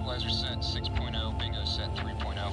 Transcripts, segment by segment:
Stabilizer set 6.0, bingo set 3.0.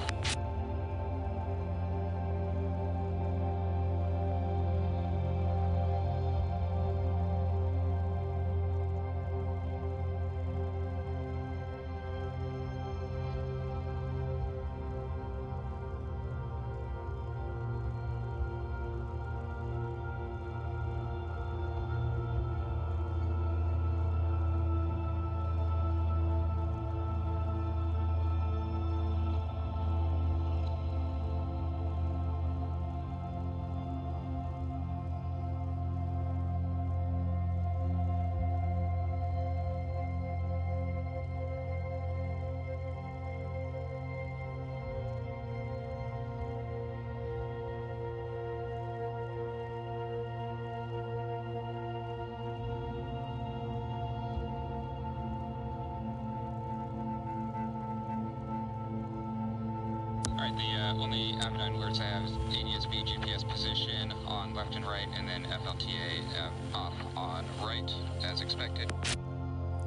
Alright, the only Avidine alerts I have is ADS-B GPS position on left and right, and then FLTA off on right, as expected.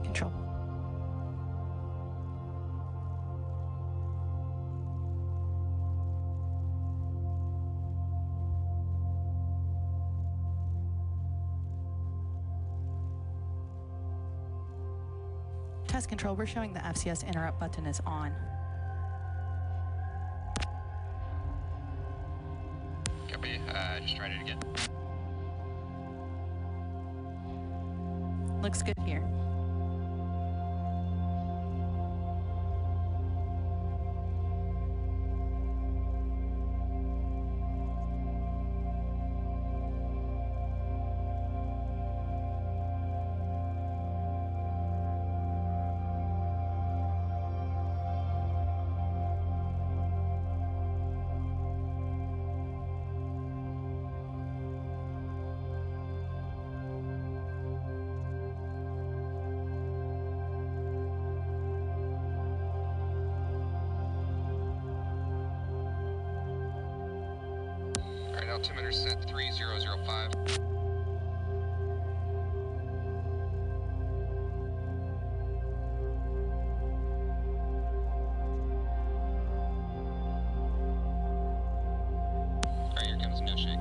Control. Test control, we're showing the FCS interrupt button is on. Copy, just tried it again. Looks good here. Altimeter set 3005. Alright, here comes no shake.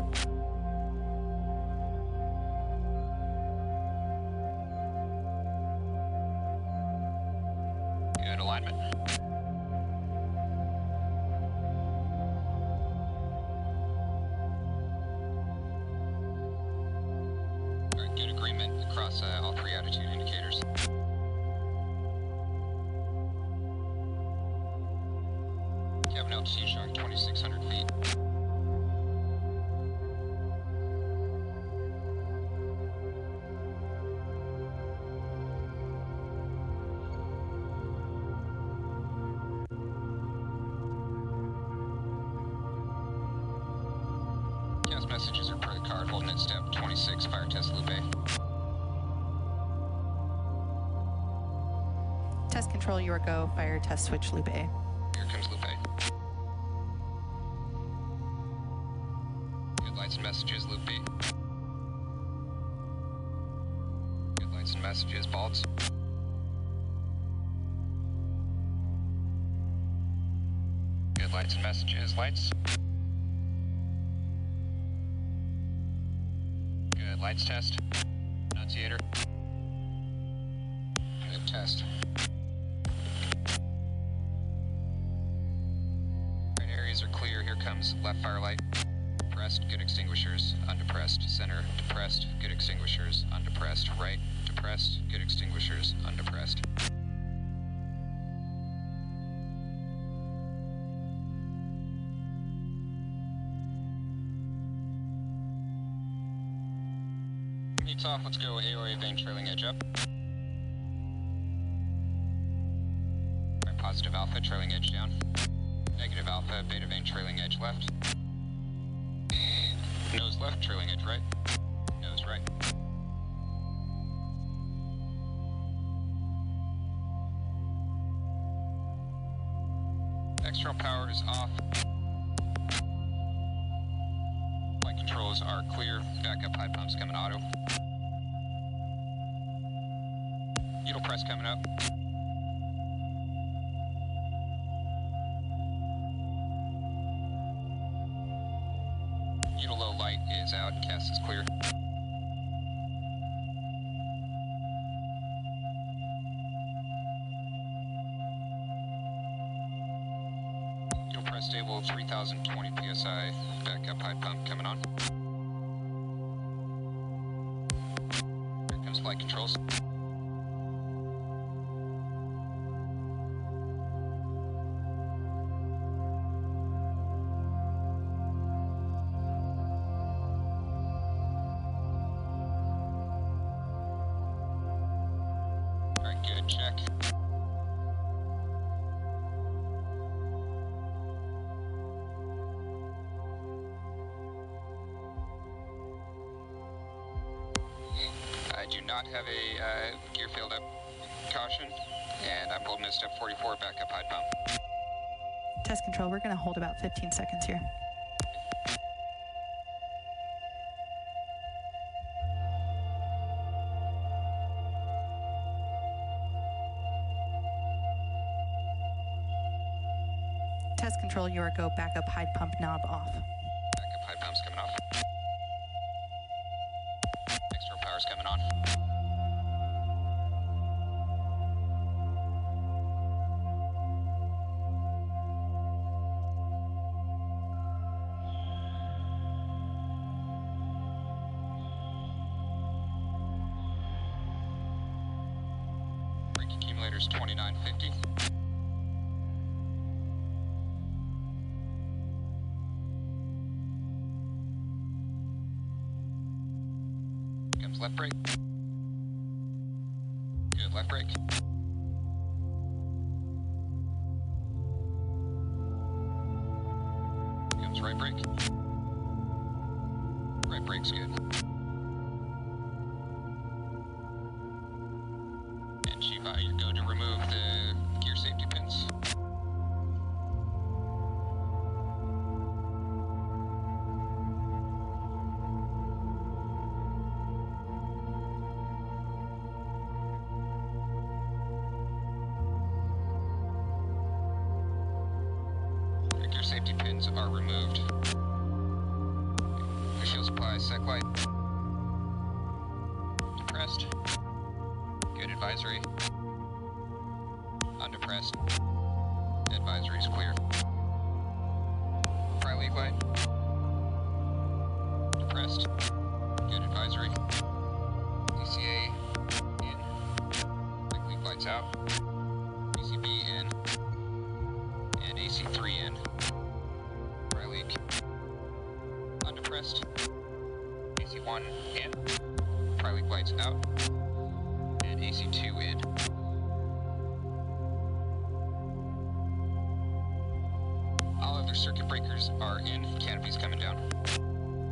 Good alignment. Across all three attitude indicators. Cabin altitude showing 2,600 feet. Gas messages are per the card, holding at step 26, fire test loop A. Test control, you are go. Fire test switch loop A. Here comes loop A. Good lights and messages, loop B. Good lights and messages, bulbs. Good lights and messages, lights. Good lights test. Annunciator. Good test. Are clear. Here comes left fire light. Depressed, good extinguishers. Undepressed. Center, depressed, good extinguishers. Undepressed. Right, depressed, good extinguishers. Undepressed. Heat's off. Let's go AOA vane trailing edge up. Right, positive alpha trailing edge down. Negative alpha, beta vane trailing edge left. Nose left, trailing edge right. Nose right. External power is off. Flight controls are clear. Backup high pumps coming auto. Needle press coming up. Press stable 3020 psi, backup high pump coming on. Here comes flight controls. Alright, good, check. I do not have a gear field up caution, and I'm holding a step 44 backup high pump. Test control, we're going to hold about 15 seconds here. Test control, your go backup high pump knob off. Backup high pump's coming off. External power's coming on. Brake accumulator's 2950. Comes left brake. Good, left brake. Comes right brake. Right brake's good. And Chief, you're going to remove the gear safety pins. Gear safety pins are removed. Fuel supply, sec light. Depressed. Good, advisory. Undepressed. Advisory is clear. Fry leak light. Depressed. Good, advisory. DCA in. Brake leak lights out. PCB in. And AC3 in. Fry leak. Undepressed. AC1 in. Fry leak lights out. And AC2 in. All other circuit breakers are in. Canopy's coming down.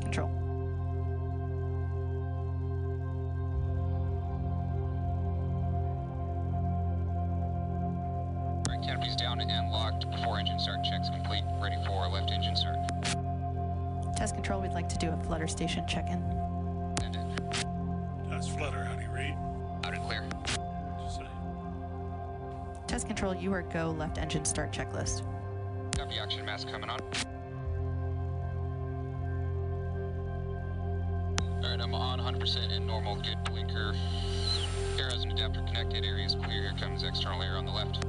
Control. Alright, canopy's down and locked before engine start. Check's complete. Ready for left engine start. Test control, we'd like to do a flutter station check-in. And in. That's flutter, how do you read? Out and clear. Just say. Test control, you are go left engine start checklist. Copy, oxygen mask coming on. Alright, I'm on 100% in normal, good blinker. Air has an adapter connected, area is clear. Here comes external air on the left.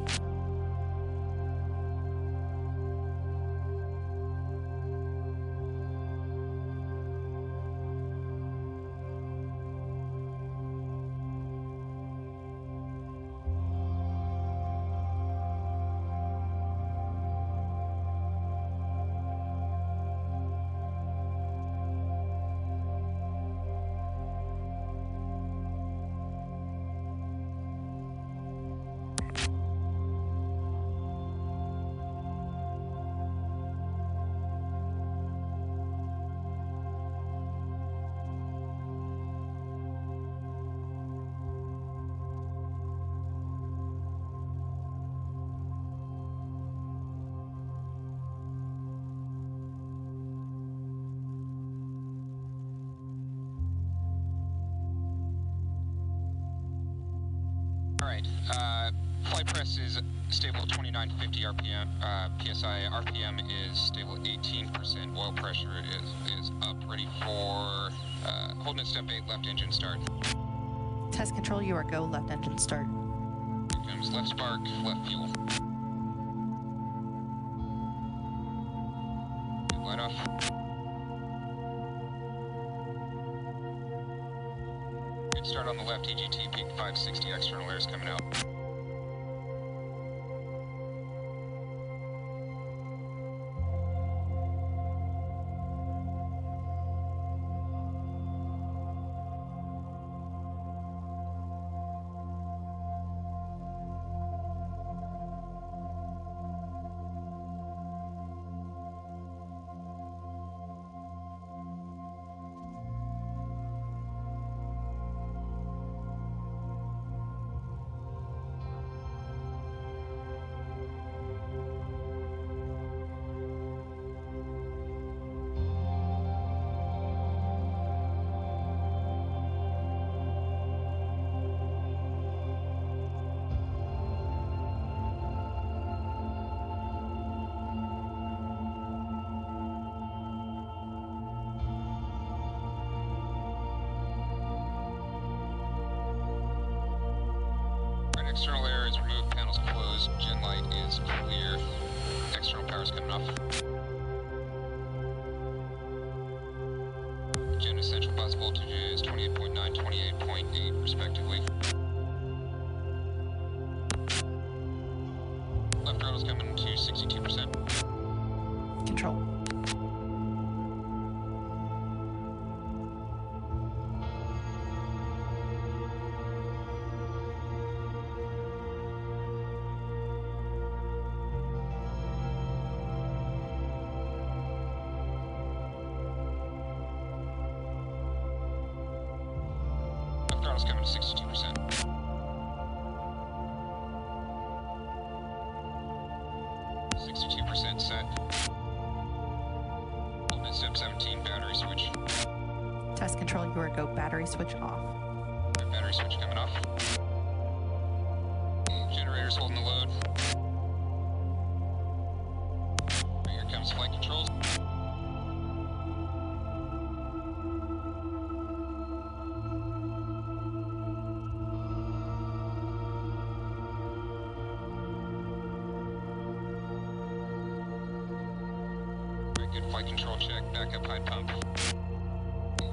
Alright, flight press is stable at 2950 RPM, PSI. RPM is stable at 18%. Oil pressure is up, ready for holding at step 8, left engine start. Test control, you are go left engine start. Here comes left spark, left fuel. Start on the left, EGT peak 560, external air is coming out. External air is removed, panels closed, gen light is clear, external power is coming off. Gen essential bus voltage is 28.9, 28.8 respectively. Left throttle is coming to 62%. Control. Throttle's coming to 62%. Set. Hold at step 17, battery switch. Test control, you are go. Battery switch off. Battery switch coming off. Generator's holding the load. Here comes flight controls. Good flight control check, backup high pump.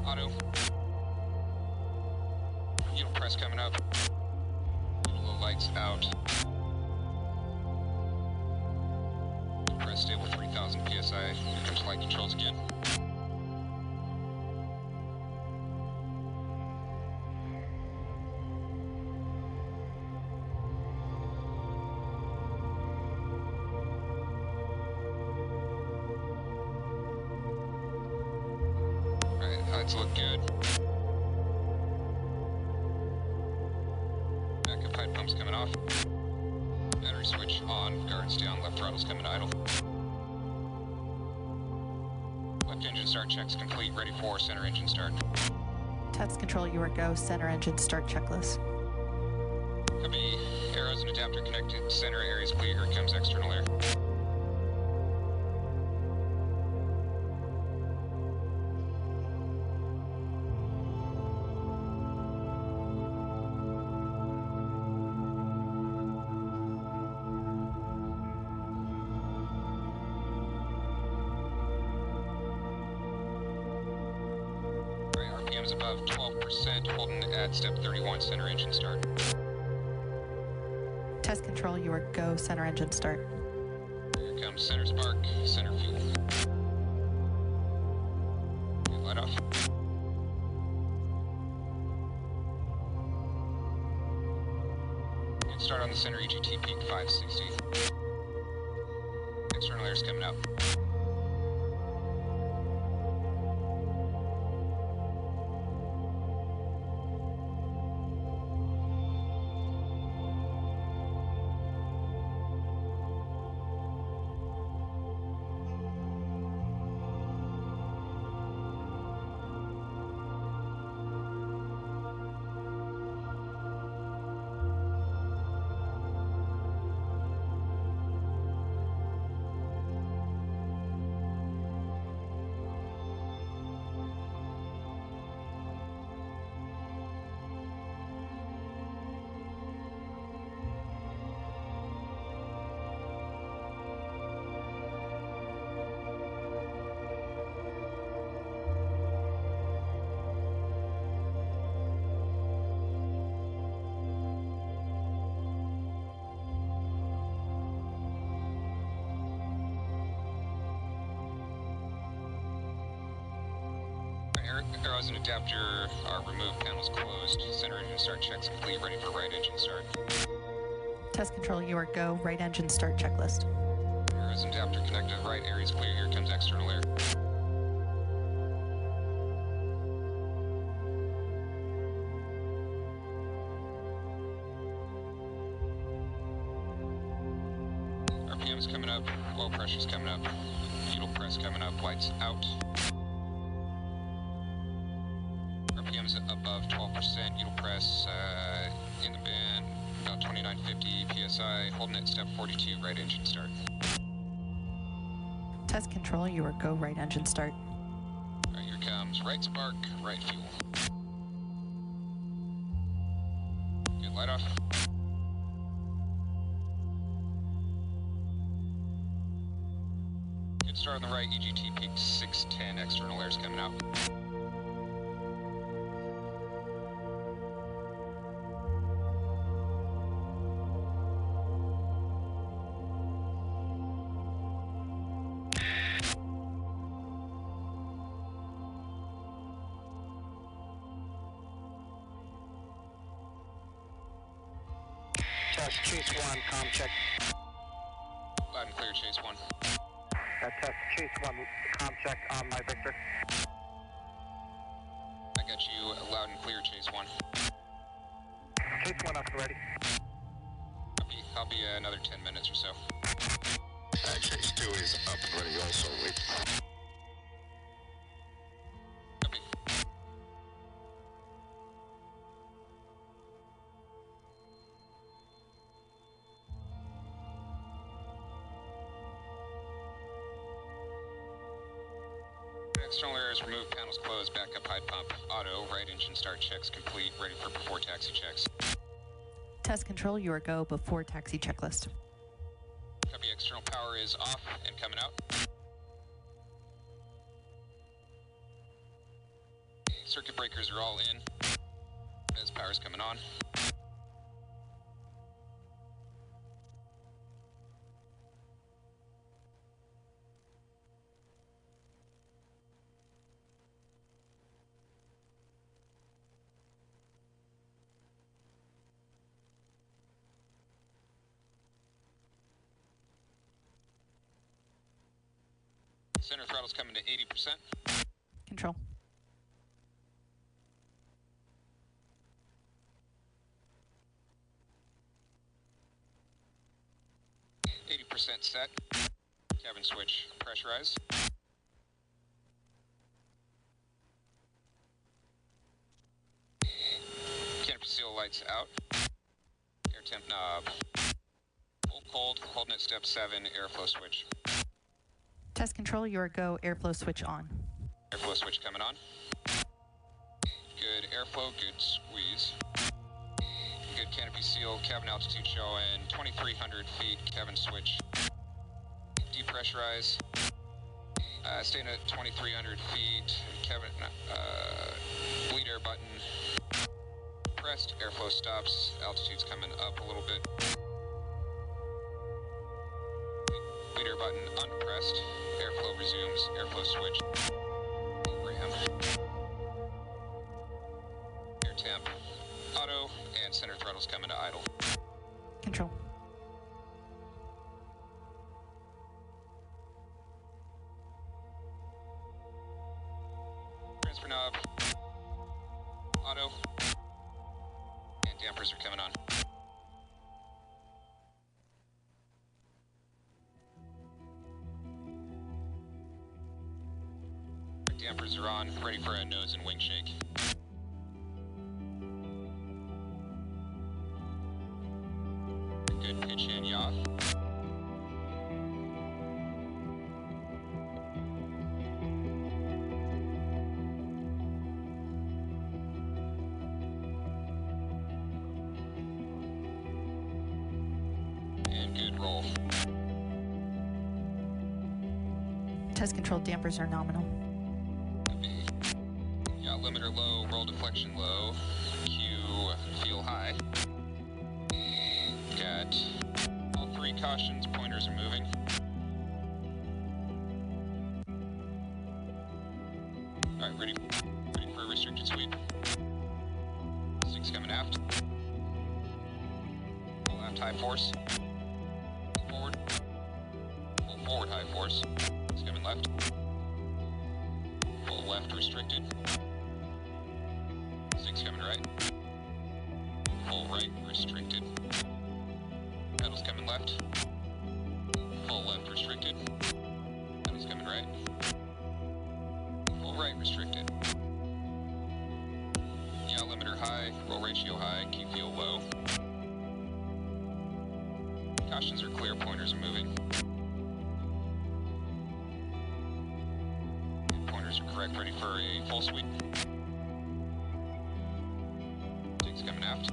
Auto. Needle press coming up. Low lights out. Press stable 3000 PSI. Here comes flight controls again. Lights look good. Backup high pump's coming off. Battery switch on, guards down, left throttle's coming idle. Left engine start check's complete, ready for center engine start. Test control, you are go. Center engine start checklist. Copy. Arrows and adapter connected. Center area's clear. Here comes external air. RPM's above 12%, holding at step 31, center engine start. Test control, you are go. Center engine start. Here comes center spark, center fuel. Light off. Good start on the center EGT peak 560. External air's coming up. Arrows and adapter are removed, panels closed. Center engine start checks complete, ready for right engine start. Test control, you are go. Right engine start checklist. Arrows and adapter connected, right area is clear. Here comes external air. RPM's coming up, oil pressure's coming up, needle press coming up, lights out. RPM's above 12%, needle press in the band, about 2950 PSI, holding at step 42, right engine start. Test control, you are go. Right engine start. All right, here comes right spark, right fuel. Good, light off. Good start on the right, EGT peak 610, external air's coming out. Test Chase 1, comm check. Loud and clear, Chase 1. Test Chase 1, comm check on my Victor. I got you loud and clear, Chase 1. Chase 1 up and ready. I'll be another 10 minutes or so. Chase 2 is up and ready also, wait. Copy. External air is removed, panels closed, backup high pump, auto, right engine start checks complete, ready for before taxi checks. Test control, you are go. Before taxi checklist. Copy, external power is off and coming out. Circuit breakers are all in as power's coming on. Center throttle's coming to 80%. Control. Set. Cabin switch pressurized. Canopy seal lights out. Air temp knob. Full cold, holding at step 7, airflow switch. Test control, you are go. Airflow switch on. Airflow switch coming on. Good airflow, good squeeze. Good canopy seal, cabin altitude showing 2,300 feet, cabin switch. Depressurize. Staying at 2,300 feet, cabin, bleed air button pressed, airflow stops, altitude's coming up a little bit. Bleed air button unpressed, airflow resumes, airflow switch. Ram. Air temp, auto, and center throttle's coming to idle. Control. Transfer knob, auto, and dampers are coming on. Dampers are on, ready for a nose and wing shake. Good pitch and yaw. And good roll. Test control, dampers are nominal. Yaw limiter low, roll deflection low, Q feel high. Got all 3 cautions, pointers are moving. Alright, ready. Six coming aft. Full aft high force. Forward. Full forward high force. Six coming left. Full left restricted. Six coming right. Full right restricted. Pedals coming left. Full left restricted. Pedals coming right. Full right restricted. Yaw limiter high, roll ratio high, keep fuel low. Cautions are clear, pointers are moving. Pointers are correct, ready for a full sweep. Six coming aft.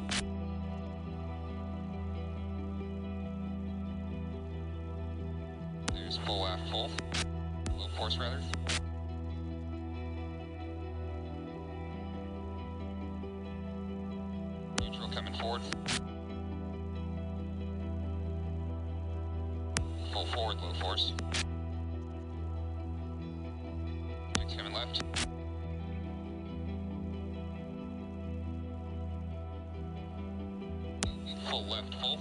There's full aft full. Low force rather. Neutral coming forward. Full forward, low force. Six coming left. Full left, full.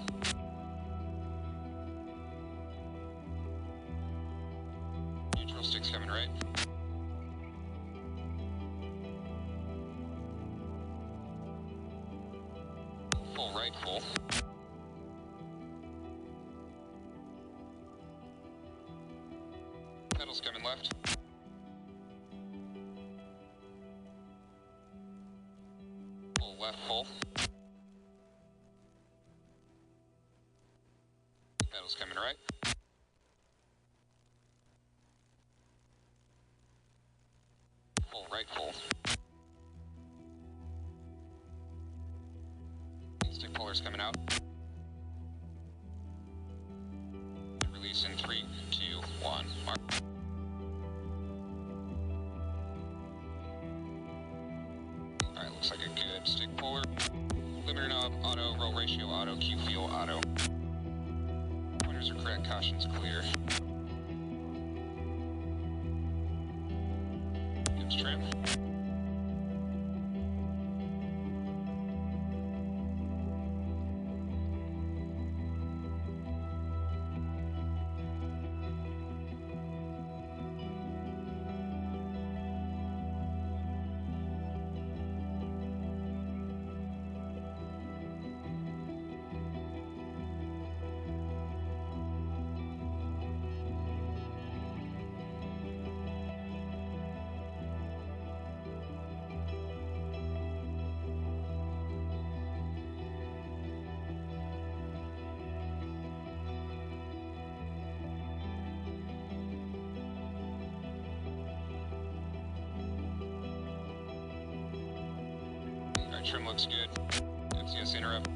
Neutral, six coming right. Full right, full. Pedals coming left. Full left, full. Pedals coming right. Full right, full. Stick pullers coming out. And release in 3, 2, 1. Mark. Alright, looks like a good stick puller. Limiter knob, auto, roll ratio, auto, Q fuel, auto. Pointers are correct, cautions clear. Gives trim. Alright, trim looks good. FCS interrupt.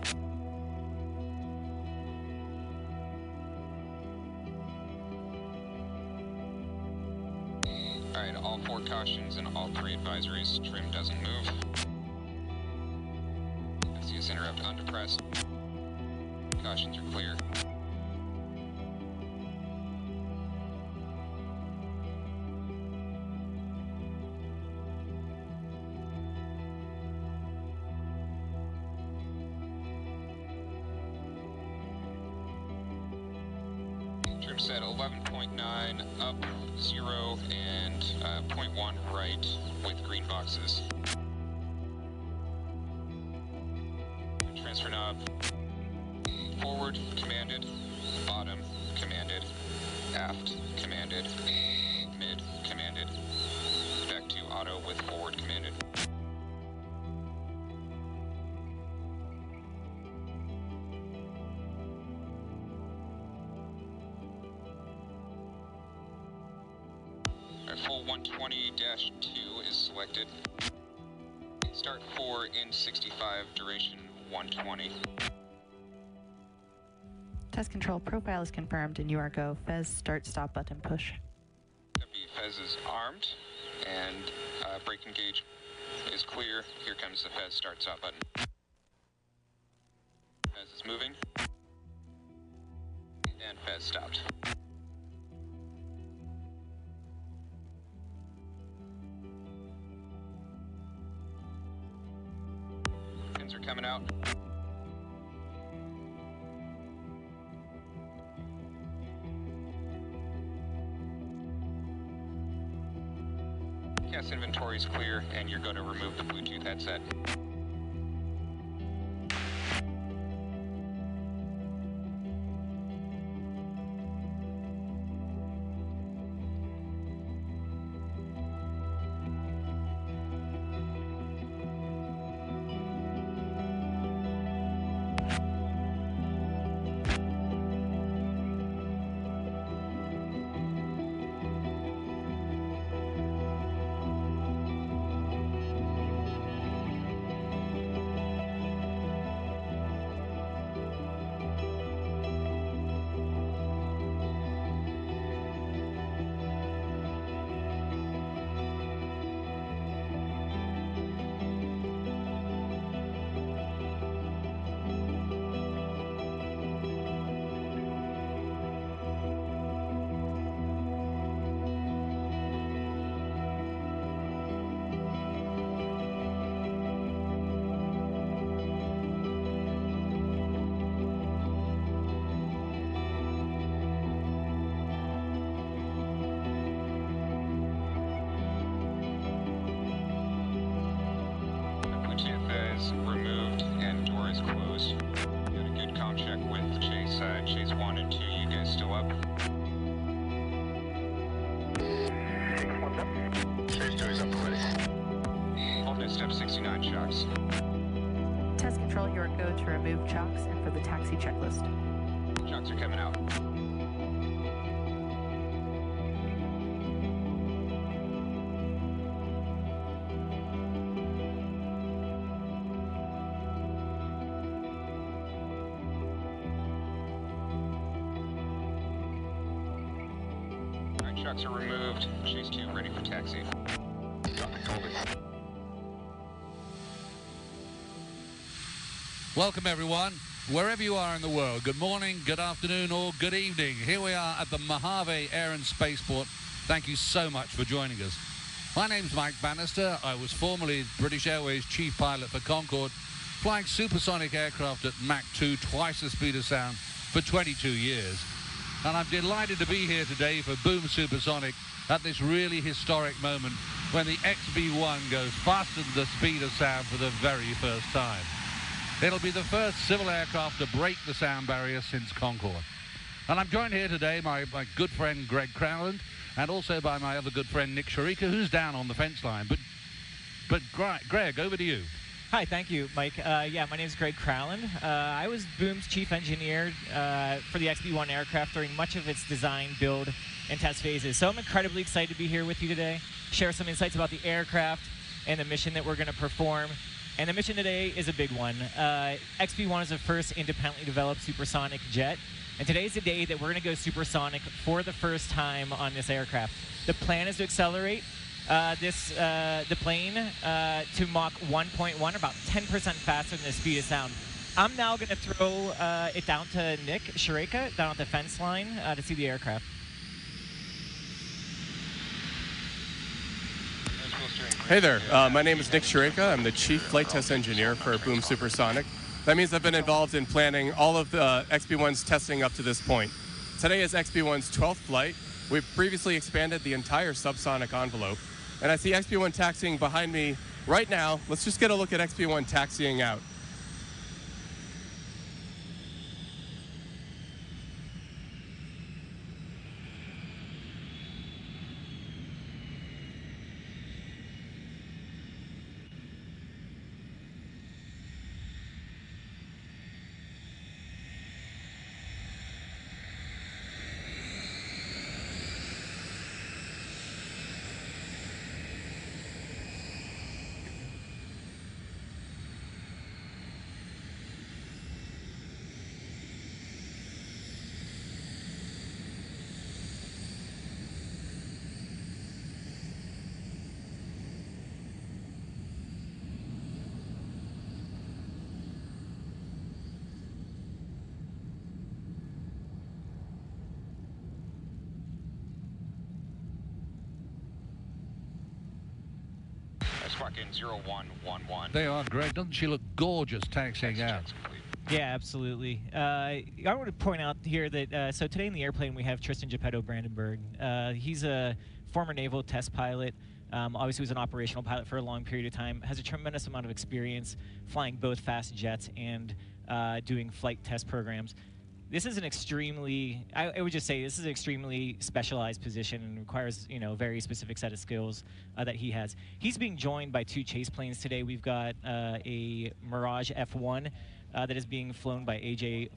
Alright, all 4 cautions and all 3 advisories. Trim doesn't move. FCS interrupt undepressed. Cautions are clear. Trim set 11.9 up 0 and 0.1 right with green boxes. Transfer knob forward commanded, bottom commanded, aft commanded, mid commanded, back to auto with forward commanded. Full 120-2 is selected. Start 4 in 65, duration 120. Test control profile is confirmed and you are go. Fez start stop button push. Copy, Fez is armed and braking gauge is clear. Here comes the Fez start stop button. Fez is moving. And Fez stopped. Pins are coming out. Gas inventory is clear, and you're going to remove the Bluetooth headset. Removed and door is closed. Got a good comm check with Chase. Chase 1 and 2, you guys still up? Chase 2 is up already. Holding at step 69 shocks. Test control, you are go to remove chocks and for the taxi checklist. Shocks are coming out. Shocks are removed. Chase 2 ready for taxi. Welcome everyone, wherever you are in the world. Good morning, good afternoon, or good evening. Here we are at the Mojave Air and Spaceport. Thank you so much for joining us. My name's Mike Bannister. I was formerly British Airways chief pilot for Concorde, flying supersonic aircraft at Mach 2, twice the speed of sound, for 22 years. And I'm delighted to be here today for Boom Supersonic at this really historic moment when the XB-1 goes faster than the speed of sound for the very first time. It'll be the first civil aircraft to break the sound barrier since Concorde. And I'm joined here today by my good friend Greg Crowland, and also by my other good friend Nick Sharika, who's down on the fence line. But Greg, over to you. Hi, thank you, Mike. Yeah, my name is Greg Crowland. I was Boom's chief engineer for the XB-1 aircraft during much of its design, build, and test phases. So I'm incredibly excited to be here with you today, share some insights about the aircraft and the mission that we're going to perform. And the mission today is a big one. XB-1 is the first independently developed supersonic jet. And today is the day that we're going to go supersonic for the first time on this aircraft. The plan is to accelerate the plane to Mach 1.1, about 10% faster than the speed of sound. I'm now going to throw it down to Nick Sharika, down at the fence line, to see the aircraft. Hey there, my name is Nick Sharika. I'm the Chief Flight Test Engineer for Boom Supersonic. That means I've been involved in planning all of the XB-1's testing up to this point. Today is XB-1's 12th flight. We've previously expanded the entire subsonic envelope. And I see XB-1 taxiing behind me right now. Let's just get a look at XB-1 taxiing out. fucking 0111. They are great. Doesn't she look gorgeous taxiing out? Yeah, absolutely. I want to point out here that so today in the airplane we have Tristan Geppetto Brandenburg. He's a former naval test pilot. Obviously was an operational pilot for a long period of time. Has a tremendous amount of experience flying both fast jets and doing flight test programs. This is an extremely, I would just say, this is an extremely specialized position and requires, you know, a very specific set of skills that he has. He's being joined by 2 chase planes today. We've got a Mirage F1 that is being flown by AJ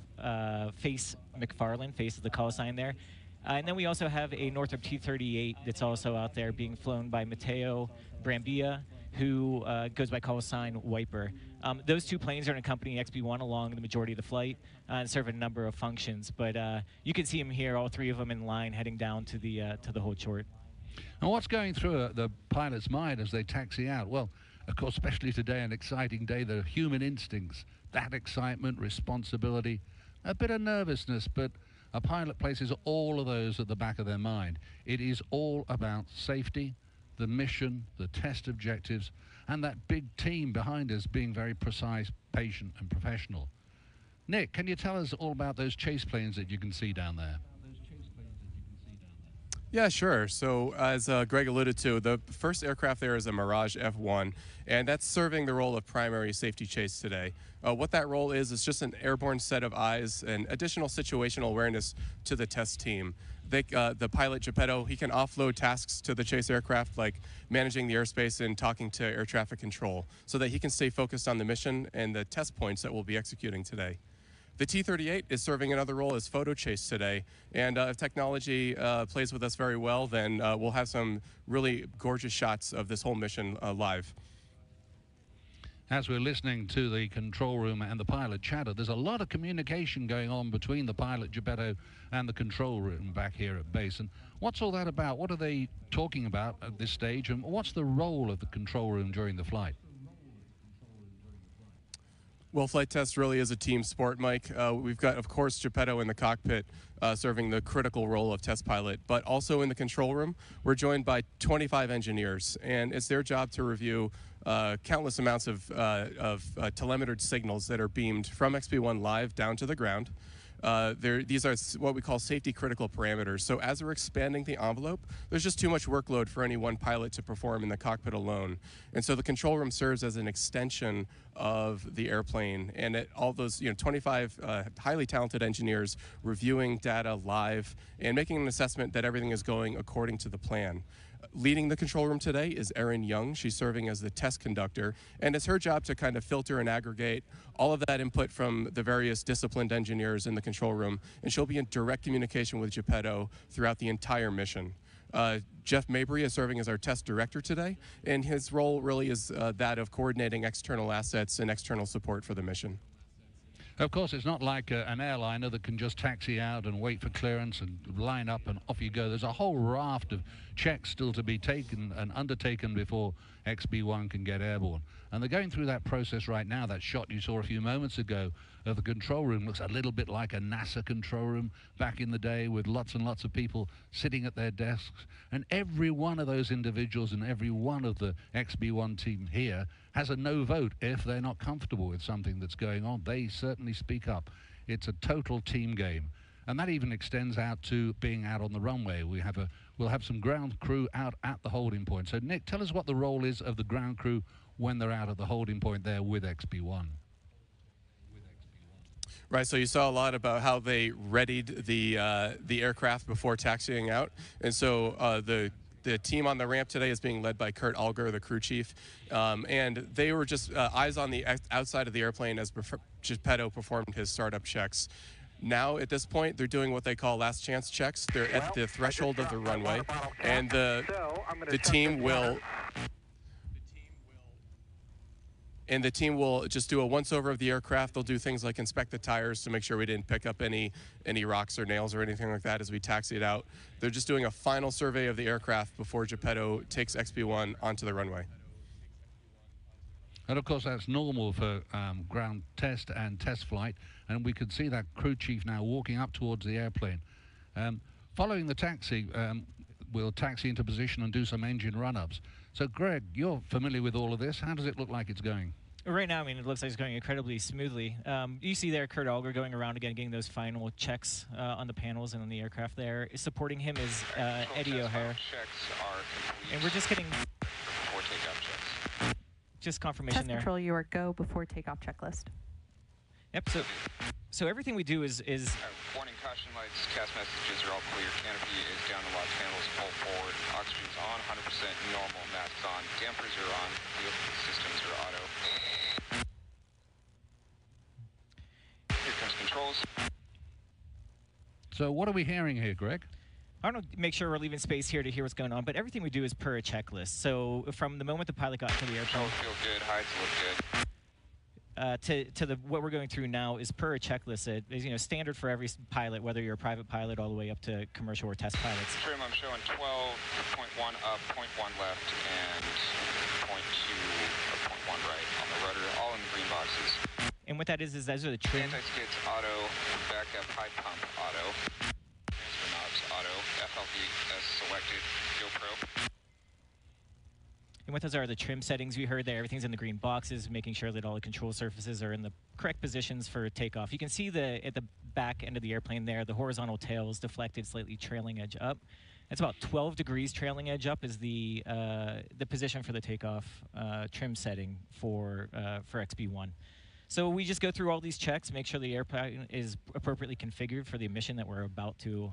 Face McFarland, Face of the call sign there. And then we also have a Northrop T-38 that's also out there being flown by Matteo Brambilla, who goes by call sign Wiper. Those 2 planes are in a company XB-1 along the majority of the flight and serve a number of functions. But you can see them here, all 3 of them in line, heading down to the hold short. And what's going through the pilot's mind as they taxi out? Well, of course, especially today, an exciting day, the human instincts, that excitement, responsibility, a bit of nervousness, but a pilot places all of those at the back of their mind. It is all about safety, the mission, the test objectives, and that big team behind us being very precise, patient, and professional. Nick, can you tell us all about those chase planes that you can see down there? Yeah, sure. So as Greg alluded to, the first aircraft there is a Mirage F1, and that's serving the role of primary safety chase today. What that role is just an airborne set of eyes and additional situational awareness to the test team. The pilot, Geppetto, he can offload tasks to the chase aircraft like managing the airspace and talking to air traffic control so that he can stay focused on the mission and the test points that we'll be executing today. The T-38 is serving another role as photo chase today, and if technology plays with us very well, then we'll have some really gorgeous shots of this whole mission live. As we're listening to the control room and the pilot chatter, there's a lot of communication going on between the pilot, Geppetto, and the control room back here at base. And what's all that about? What are they talking about at this stage, and what's the role of the control room during the flight? Well, flight test really is a team sport, Mike. We've got, of course, Geppetto in the cockpit serving the critical role of test pilot, but also in the control room, we're joined by 25 engineers, and it's their job to review countless amounts of telemetered signals that are beamed from XB-1 live down to the ground. These are what we call safety critical parameters. So as we're expanding the envelope, there's just too much workload for any one pilot to perform in the cockpit alone. And so the control room serves as an extension of the airplane, and all those 25 highly talented engineers reviewing data live and making an assessment that everything is going according to the plan. Leading the control room today is Erin Young. She's serving as the test conductor, and it's her job to kind of filter and aggregate all of that input from the various disciplined engineers in the control room, and she'll be in direct communication with Geppetto throughout the entire mission. Jeff Mabry is serving as our test director today, and his role really is that of coordinating external assets and external support for the mission. Of course, it's not like an airliner that can just taxi out and wait for clearance and line up and off you go. There's a whole raft of checks still to be taken and undertaken before XB-1 can get airborne. And they're going through that process right now. That shot you saw a few moments ago of the control room looks a little bit like a NASA control room back in the day, with lots and lots of people sitting at their desks. And every one of those individuals and every one of the XB-1 team here has a no vote if they're not comfortable with something that's going on. They certainly speak up. It's a total team game. And that even extends out to being out on the runway. We'll have some ground crew out at the holding point. So Nick, tell us what the role is of the ground crew when they're out at the holding point there with XB-1. Right, so you saw a lot about how they readied the aircraft before taxiing out. And so the team on the ramp today is being led by Kurt Alger, the crew chief. And they were just eyes on the outside of the airplane as Geppetto performed his startup checks. Now, at this point, they're doing what they call last chance checks. They're at the threshold of the runway, and the team will just do a once-over of the aircraft. They'll do things like inspect the tires to make sure we didn't pick up any rocks or nails or anything like that as we taxi it out. They're just doing a final survey of the aircraft before Geppetto takes XB-1 onto the runway. And of course that's normal for ground test and test flight, and we can see that crew chief now walking up towards the airplane. Following the taxi, we'll taxi into position and do some engine run-ups. So, Greg, you're familiar with all of this. How does it look like it's going? Right now, I mean, it looks like it's going incredibly smoothly. You see there Kurt Alger going around again, getting those final checks on the panels and on the aircraft there. Supporting him is Eddie O'Hare. Checks are complete. And we're just getting Before takeoff checks. just confirmation Test there. control, you are go before takeoff checklist. Yep, so everything we do is Warning caution lights, cast messages are all clear. Canopy is down the lock panels, pull forward. Oxygen's on, 100% normal, masks on. Dampers are on, fuel systems are auto. Here comes controls. So what are we hearing here, Greg? I don't know, make sure we're leaving space here to hear what's going on, but everything we do is per a checklist. So from the moment the pilot got to the airplane, Controls feel good, hides look good. to what we're going through now is per a checklist. It is, you know, standard for every pilot, whether you're a private pilot all the way up to commercial or test pilots. Trim, I'm showing 12, 0.1 up, 0.1 left, and 0.2 or 0.1 right on the rudder, all in the green boxes. And what that is those are the trim. Anti-skids auto, backup high pump auto, transfer knobs auto, FLVS selected, GoPro. And what those are the trim settings we heard there. Everything's in the green boxes, making sure that all the control surfaces are in the correct positions for takeoff. You can see at the back end of the airplane there, the horizontal tail is deflected, slightly trailing edge up. That's about 12 degrees trailing edge up is the position for the takeoff trim setting for XB1. So we just go through all these checks, make sure the airplane is appropriately configured for the mission that we're about to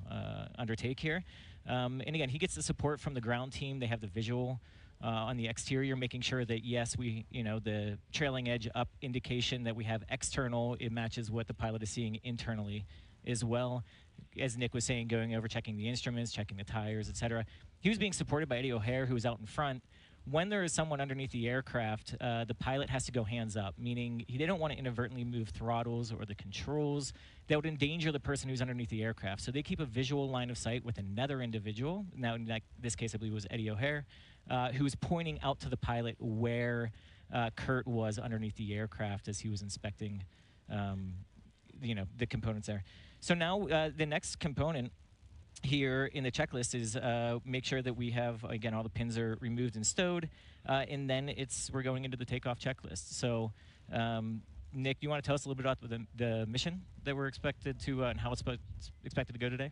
undertake here. And again, he gets the support from the ground team. They have the visual on the exterior, making sure that, yes, the trailing edge up indication that we have external, it matches what the pilot is seeing internally as well. As Nick was saying, going over, checking the instruments, checking the tires, etc. He was being supported by Eddie O'Hare, who was out in front. When there is someone underneath the aircraft, the pilot has to go hands up, meaning they don't want to inadvertently move throttles or the controls. That would endanger the person who's underneath the aircraft. So they keep a visual line of sight with another individual. Now, in this case, I believe it was Eddie O'Hare, who was pointing out to the pilot where Kurt was underneath the aircraft as he was inspecting, the components there. So now the next component here in the checklist is make sure that we have, again, all the pins are removed and stowed, and then we're going into the takeoff checklist. So, Nick, do you want to tell us a little bit about the mission that we're expected to, and how it's expected to go today?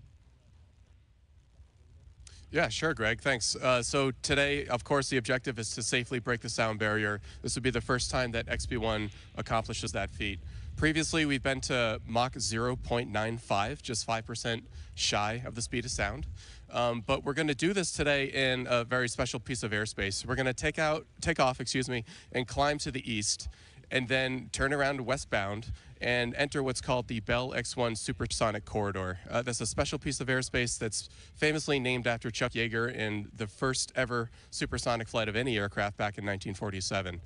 Yeah, sure, Greg. Thanks. So today, of course, the objective is to safely break the sound barrier. This would be the first time that XB1 accomplishes that feat. Previously, we've been to Mach 0.95, just 5% shy of the speed of sound. But we're going to do this today in a very special piece of airspace. We're going to take off, and climb to the east, and then turn around westbound and enter what's called the Bell X-1 Supersonic corridor. That's a special piece of airspace that's famously named after Chuck Yeager in the first ever supersonic flight of any aircraft back in 1947.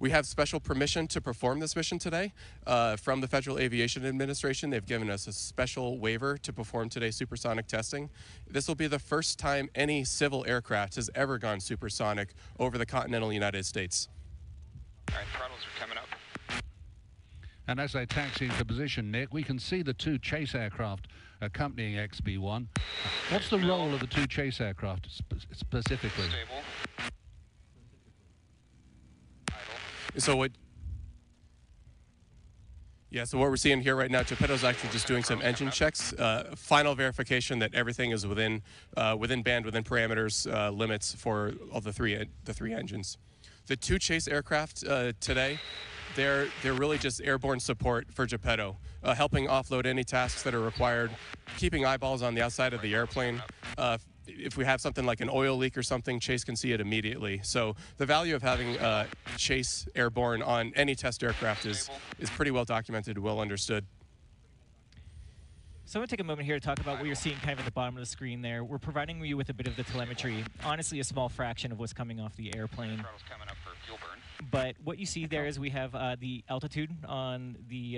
We have special permission to perform this mission today from the Federal Aviation Administration. They've given us a special waiver to perform today's supersonic testing. This will be the first time any civil aircraft has ever gone supersonic over the continental United States. All right, throttles are coming up. And as they taxi into position, Nick, we can see the two chase aircraft accompanying XB1. What's the role of the two chase aircraft specifically? Stable. So what we're seeing here right now, Geppetto's actually just doing some engine checks, final verification that everything is within band, within parameters, limits for all the three engines. The two chase aircraft today, they're really just airborne support for Geppetto, helping offload any tasks that are required, keeping eyeballs on the outside of the airplane. If we have something like an oil leak or something, Chase can see it immediately. So the value of having Chase airborne on any test aircraft is pretty well documented, well understood. So I'm going to take a moment here to talk about what you're seeing kind of at the bottom of the screen there. We're providing you with a bit of the telemetry, honestly a small fraction of what's coming off the airplane. Throttles coming up for fuel burn. But what you see there is we have the altitude on the,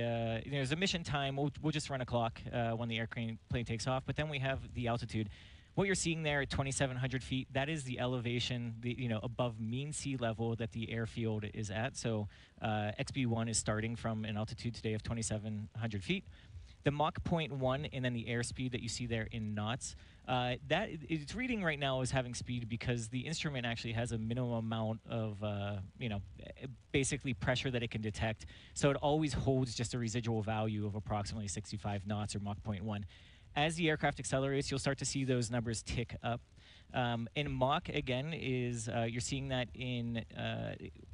there's a mission time. We'll just run a clock when the airplane takes off, but then we have the altitude. What you're seeing there at 2,700 feet, that is the elevation, above mean sea level that the airfield is at. So XB1 is starting from an altitude today of 2,700 feet. The Mach 0.1 and then the airspeed that you see there in knots, It's reading right now as having speed because the instrument actually has a minimum amount of, basically pressure that it can detect. So it always holds just a residual value of approximately 65 knots or Mach 0.1. As the aircraft accelerates, you'll start to see those numbers tick up. In Mach, again, is you're seeing that in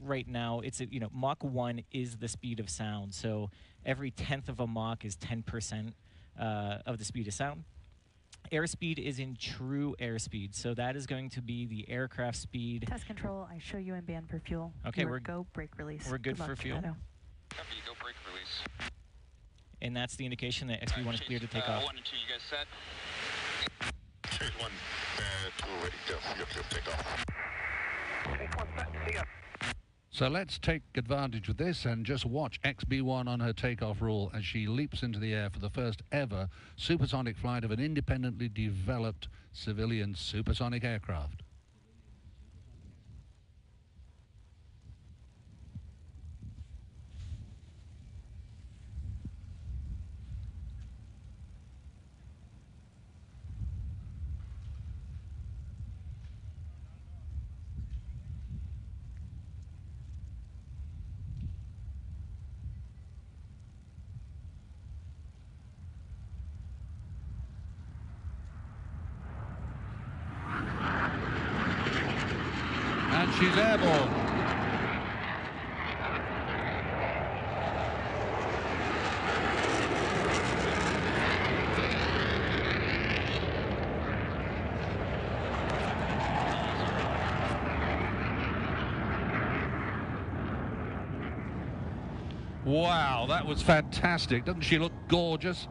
right now. It's Mach 1 is the speed of sound. So every 10th of a Mach is 10% of the speed of sound. Airspeed is in true airspeed, so that is going to be the aircraft speed. Test control, I show you in band for fuel. Okay, we're go brake release. We're good for fuel. Copy, go brake release. And that's the indication that XB1 is clear to take off. 1 and 2, you guys set? Chase 1, 2 ready, go. You're clear for takeoff. Chase 1 set, see ya. So let's take advantage of this and just watch XB1 on her takeoff roll as she leaps into the air for the first ever supersonic flight of an independently developed civilian supersonic aircraft. And she's airborne. Wow, that was fantastic. Doesn't she look gorgeous?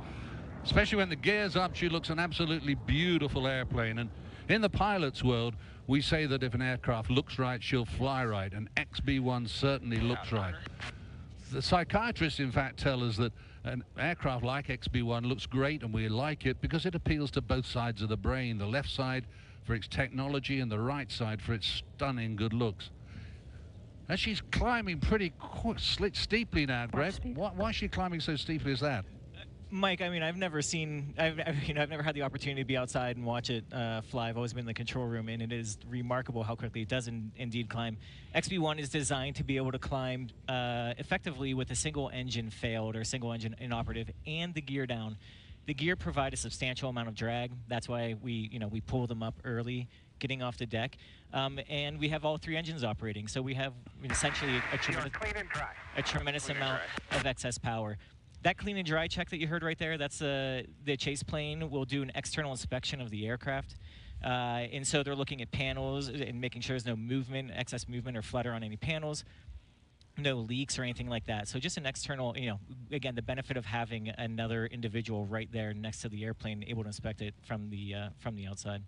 Especially when the gear's up, she looks an absolutely beautiful airplane. And in the pilot's world, we say that if an aircraft looks right, she'll fly right, and XB1 certainly looks right. The psychiatrists, in fact, tell us that an aircraft like XB1 looks great, and we like it because it appeals to both sides of the brain, the left side for its technology and the right side for its stunning good looks. And she's climbing pretty steeply now, Greg. Why is she climbing so steeply as that? Mike, I mean, I've never had the opportunity to be outside and watch it fly. I've always been in the control room, and it is remarkable how quickly it does indeed climb. XB1 is designed to be able to climb effectively with a single engine failed or single engine inoperative and the gear down. The gear provide a substantial amount of drag. That's why we pull them up early, getting off the deck, and we have all 3 engines operating. So we have essentially a tremendous amount of excess power. That clean and dry check that you heard right there, that's the chase plane will do an external inspection of the aircraft. And so they're looking at panels and making sure there's no movement, excess movement or flutter on any panels, no leaks or anything like that. So just an external, again, the benefit of having another individual right there next to the airplane able to inspect it from the outside.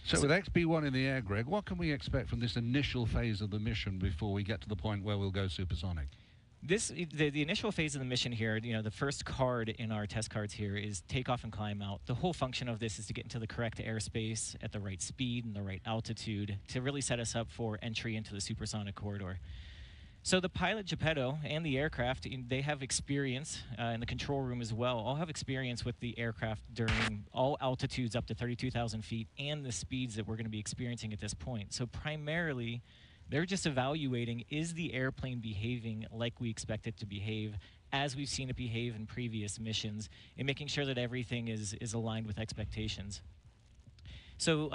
So with XB1 in the air, Greg, what can we expect from this initial phase of the mission before we get to the point where we'll go supersonic? The initial phase of the mission here, the first card in our test cards here is takeoff and climb out. The whole function of this is to get into the correct airspace at the right speed and the right altitude to really set us up for entry into the supersonic corridor. So the pilot, Geppetto, and the aircraft, they have experience in the control room as well, all have experience with the aircraft during all altitudes up to 32,000 feet and the speeds that we're going to be experiencing at this point. So primarily, they're just evaluating, is the airplane behaving like we expect it to behave, as we've seen it behave in previous missions, and making sure that everything is aligned with expectations. So,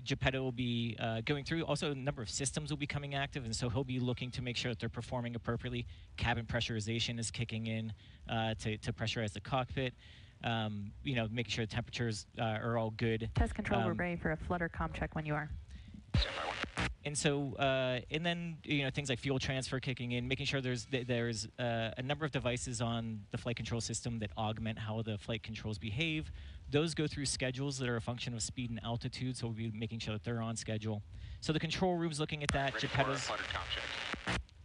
Geppetto will be going through. Also, a number of systems will be coming active, and so he'll be looking to make sure that they're performing appropriately. Cabin pressurization is kicking in to pressurize the cockpit. Making sure the temperatures are all good. Test control, we're ready for a flutter comm check when you are. And so, and then things like fuel transfer kicking in, making sure there's a number of devices on the flight control system that augment how the flight controls behave. Those go through schedules that are a function of speed and altitude, so we'll be making sure that they're on schedule. So the control room's looking at that. Geppetto's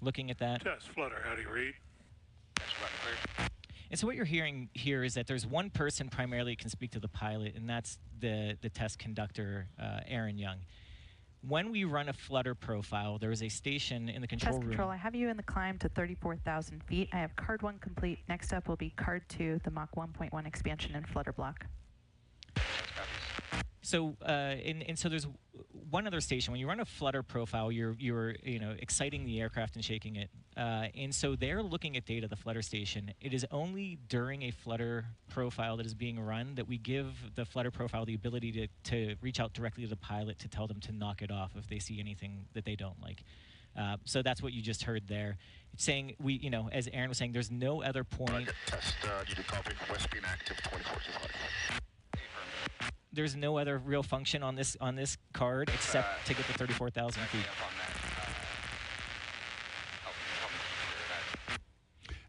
looking at that. Test flutter, how do you read? Test flutter clear. And so what you're hearing here is that there's one person primarily that can speak to the pilot, and that's the test conductor, Aaron Young. When we run a flutter profile, there is a station in the control room. Test control, I have you in the climb to 34,000 feet. I have card 1 complete. Next up will be card 2, the Mach 1.1 expansion and flutter block. Copies. So and so there's one other station. When you run a flutter profile, you're exciting the aircraft and shaking it. And so they're looking at data, the flutter station. It is only during a flutter profile that is being run that we give the flutter profile the ability to reach out directly to the pilot to tell them to knock it off if they see anything that they don't like. So that's what you just heard there. It's saying as Aaron was saying, there's no other point. Roger, test, you do copy, West being active, 2425. There's no other real function on this card except to get to 34,000 feet.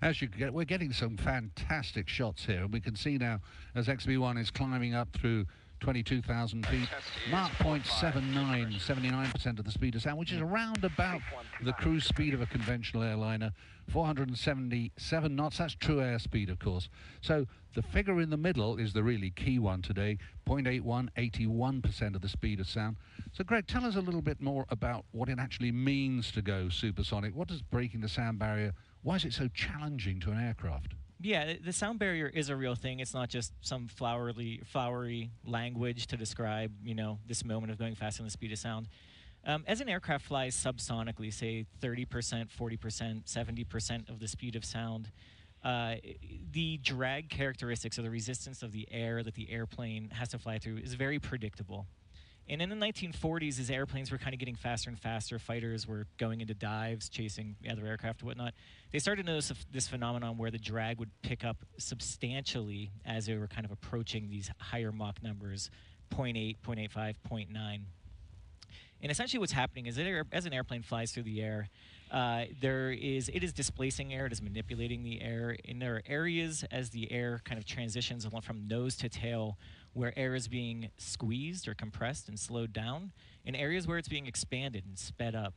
As you get, we're getting some fantastic shots here, and we can see now as XB1 is climbing up through 22,000 feet, Mach 0.79, 79% of the speed of sound, which is around about the cruise speed of a conventional airliner, 477 knots. That's true airspeed, of course. So the figure in the middle is the really key one today, 0.81, 81% of the speed of sound. So Greg, tell us a little bit more about what it actually means to go supersonic. What does breaking the sound barrier, why is it so challenging to an aircraft? Yeah, the sound barrier is a real thing. It's not just some flowery language to describe, this moment of going faster than the speed of sound. As an aircraft flies subsonically, say 30%, 40%, 70% of the speed of sound, the drag characteristics or the resistance of the air that the airplane has to fly through is very predictable. And in the 1940s, as airplanes were kind of getting faster and faster, fighters were going into dives, chasing other aircraft and whatnot, they started to notice this phenomenon where the drag would pick up substantially as they were kind of approaching these higher Mach numbers, 0.8, 0.85, 0.9. And essentially what's happening is that as an airplane flies through the air, it is displacing air, it is manipulating the air, and there are areas as the air kind of transitions along from nose to tail where air is being squeezed or compressed and slowed down, and areas where it's being expanded and sped up.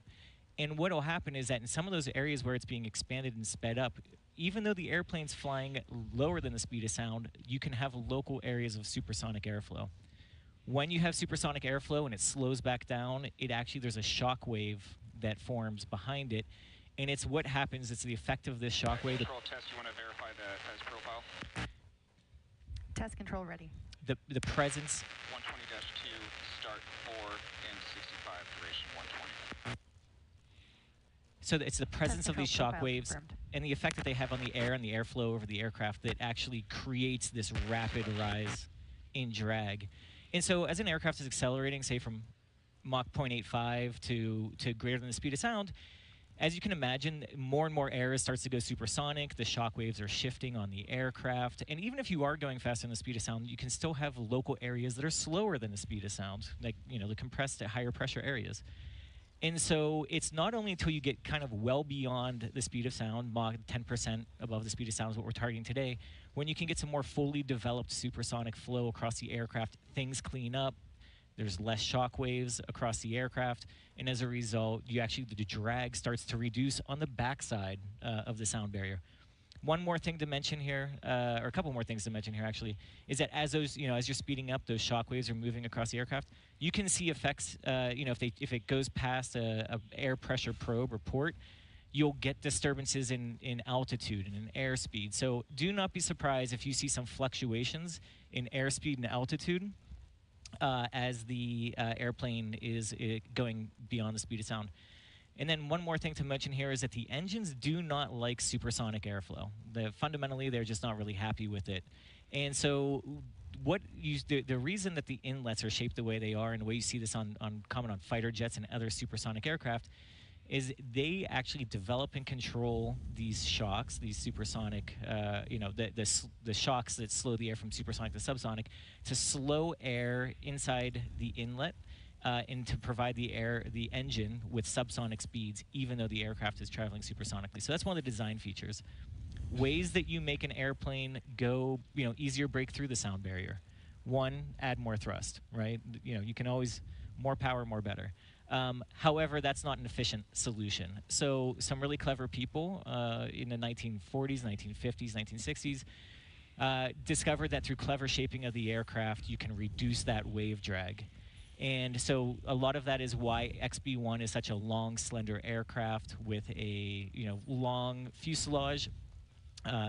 And what will happen is that in some of those areas where it's being expanded and sped up, even though the airplane's flying lower than the speed of sound, you can have local areas of supersonic airflow. When you have supersonic airflow and it slows back down, there's a shock wave that forms behind it, and it's what happens, it's the effect of this shock wave. Control test, you want to verify the test profile? Test control ready. The presence. 120-2, start 4 and 65, duration 120. So it's the presence of these shock waves confirmed. and the effect that they have on the air and the airflow over the aircraft that actually creates this rapid rise in drag. And so as an aircraft is accelerating, say from Mach 0.85 to greater than the speed of sound, as you can imagine, more and more air starts to go supersonic. The shock waves are shifting on the aircraft. And even if you are going faster than the speed of sound, you can still have local areas that are slower than the speed of sound, like, the compressed at higher pressure areas. And so it's not only until you get kind of well beyond the speed of sound, Mach 10% above the speed of sound is what we're targeting today, when you can get some more fully developed supersonic flow across the aircraft, things clean up, there's less shock waves across the aircraft, and as a result, the drag starts to reduce on the backside of the sound barrier. One more thing to mention here, or a couple more things to mention here actually, is that as as you're speeding up, those shock waves are moving across the aircraft. You can see effects. If it goes past a air pressure probe or port, you'll get disturbances in altitude and in airspeed. So do not be surprised if you see some fluctuations in airspeed and altitude as the airplane is going beyond the speed of sound. And then one more thing to mention here is that the engines do not like supersonic airflow. Fundamentally, they're just not really happy with it. And so the reason that the inlets are shaped the way they are, and the way you see this common on fighter jets and other supersonic aircraft, is they actually develop and control these shocks, these supersonic, the shocks that slow the air from supersonic to subsonic, to slow air inside the inlet and to provide the engine with subsonic speeds, even though the aircraft is traveling supersonically. So that's one of the design features. Ways that you make an airplane go, easier break through the sound barrier. One, add more thrust, right? You can always, more power, more better. However, that's not an efficient solution. So some really clever people in the 1940s, 1950s, 1960s discovered that through clever shaping of the aircraft, you can reduce that wave drag. And so a lot of that is why XB1 is such a long, slender aircraft with a long fuselage,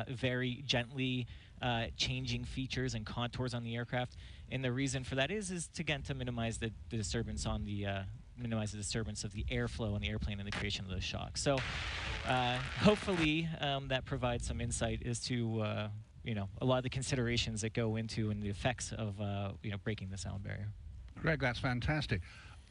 very gently changing features and contours on the aircraft. And the reason for that is again to minimize the disturbance on the minimize the disturbance of the airflow on the airplane and the creation of those shocks. So hopefully that provides some insight as to you know, a lot of the considerations that go into and the effects of you know, breaking the sound barrier. Greg, that's fantastic.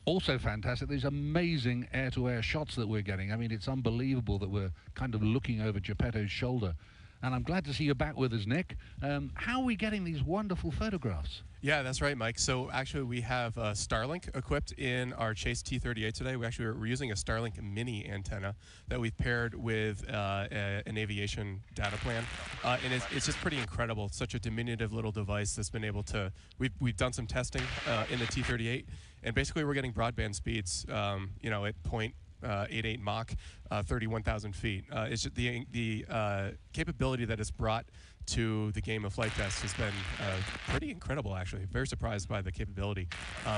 Also fantastic, these amazing air-to-air shots that we're getting. I mean, it's unbelievable that we're kind of looking over Geppetto's shoulder. And I'm glad to see you back with us, Nick. How are we getting these wonderful photographs? Yeah, that's right, Mike. So actually we have Starlink equipped in our Chase T-38 today. We're using a Starlink mini antenna that we've paired with an aviation data plan. And it's just pretty incredible. It's such a diminutive little device that's been able to, we've done some testing in the T-38, and basically we're getting broadband speeds, you know, at 0.88 Mach, 31,000 feet. It's just the capability that it's brought to the game of flight test has been pretty incredible, actually. Very surprised by the capability.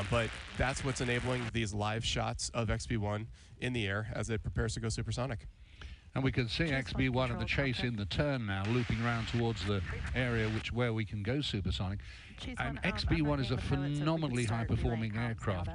But that's what's enabling these live shots of XB1 in the air as it prepares to go supersonic. And we can see XB1 and the Chase in the turn now, looping around towards the area where we can go supersonic. And XB1 is a phenomenally high-performing aircraft,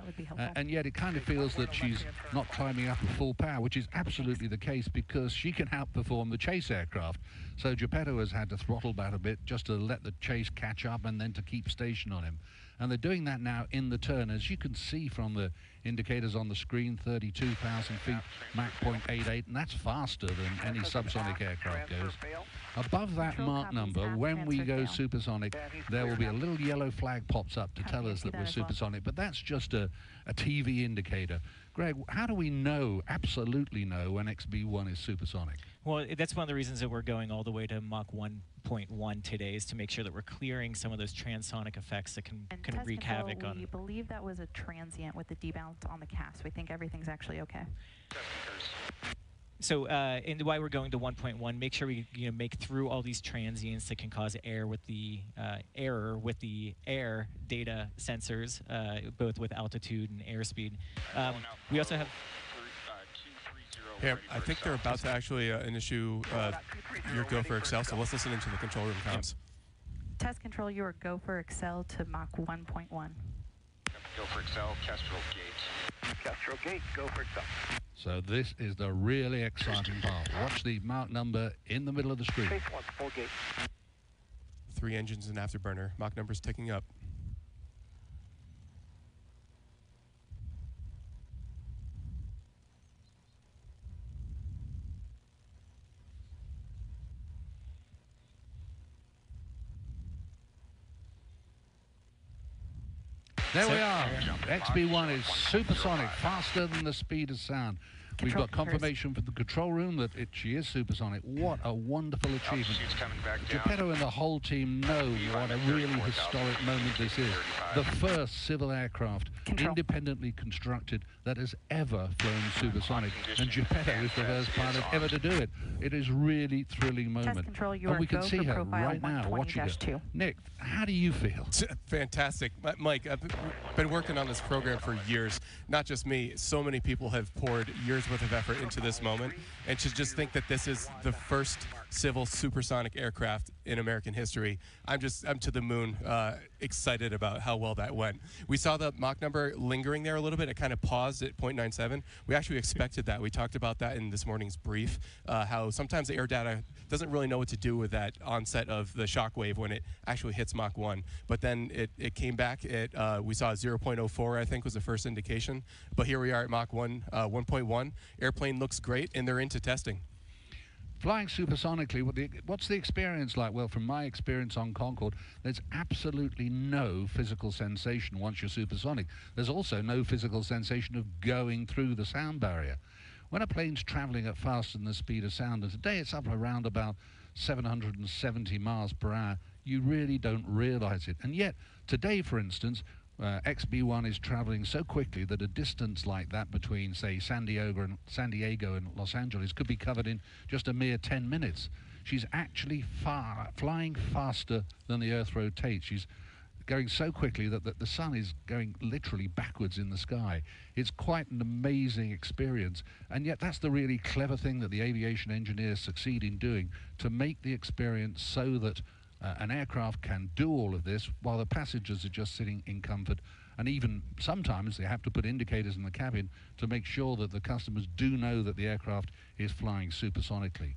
and yet it kind of feels that she's not climbing up at full power, which is absolutely the case because she can outperform the Chase aircraft. So Geppetto has had to throttle back a bit just to let the Chase catch up and then to keep station on him. And they're doing that now in the turn. As you can see from the indicators on the screen, 32,000 feet, Mach 0.88, and that's faster than any subsonic aircraft goes. Above that Mach number, when we go supersonic, there will be a little yellow flag pops up to tell us that we're supersonic, but that's just a TV indicator. Greg, how do we know, absolutely know, when XB1 is supersonic? Well, that's one of the reasons that we're going all the way to Mach 1.1 today, is to make sure that we're clearing some of those transonic effects that can wreak havoc on. We believe that was a transient with the debounce on the cast. We think everything's actually okay. So, and why we're going to 1.1, make sure we make through all these transients that can cause error with the air data sensors, both with altitude and airspeed. We also have. Yeah, I think they're about to actually issue your go for Excel, so let's listen into the control room comms. Test control, your go for Excel to Mach 1.1. Go for Excel, Kestrel Gate. Kestrel Gate, go for Excel. So this is the really exciting part. Watch the Mach number in the middle of the screen. Chase 1, full gate. 3 engines and afterburner. Mach number's ticking up. There we are. XB1 is supersonic, faster than the speed of sound. We've got confirmation from the control room that she is supersonic. What a wonderful achievement. Geppetto and the whole team know what a really historic moment this is. The first civil aircraft independently constructed that has ever flown supersonic. And Geppetto is the first pilot ever to do it. It is really thrilling moment. And we can see her right now watching it. Nick, how do you feel? Fantastic. Mike, I've been working on this program for years. Not just me. So many people have poured years worth of effort into this moment, and to just think that this is the first civil supersonic aircraft in American history, I'm to the moon excited about how well that went. We saw the Mach number lingering there a little bit. It kind of paused at 0.97. We actually expected that. We talked about that in this morning's brief, how sometimes the air data doesn't really know what to do with that onset of the shock wave when it actually hits Mach 1. But then it came back at, we saw 0.04, I think was the first indication. But here we are at Mach 1.1. Airplane looks great, and they're into testing. Flying supersonically, what's the experience like? Well, from my experience on Concorde, there's absolutely no physical sensation once you're supersonic. There's also no physical sensation of going through the sound barrier. When a plane's traveling at faster than the speed of sound, and today it's up around about 770 miles per hour, you really don't realize it. And yet, today, for instance, XB1 is traveling so quickly that a distance like that between, say, San Diego and Los Angeles could be covered in just a mere 10 minutes. She's actually flying faster than the Earth rotates. She's going so quickly that the sun is going literally backwards in the sky. It's quite an amazing experience, and yet that's the really clever thing that the aviation engineers succeed in doing, to make the experience so that an aircraft can do all of this while the passengers are just sitting in comfort, and even sometimes they have to put indicators in the cabin to make sure that the customers do know that the aircraft is flying supersonically.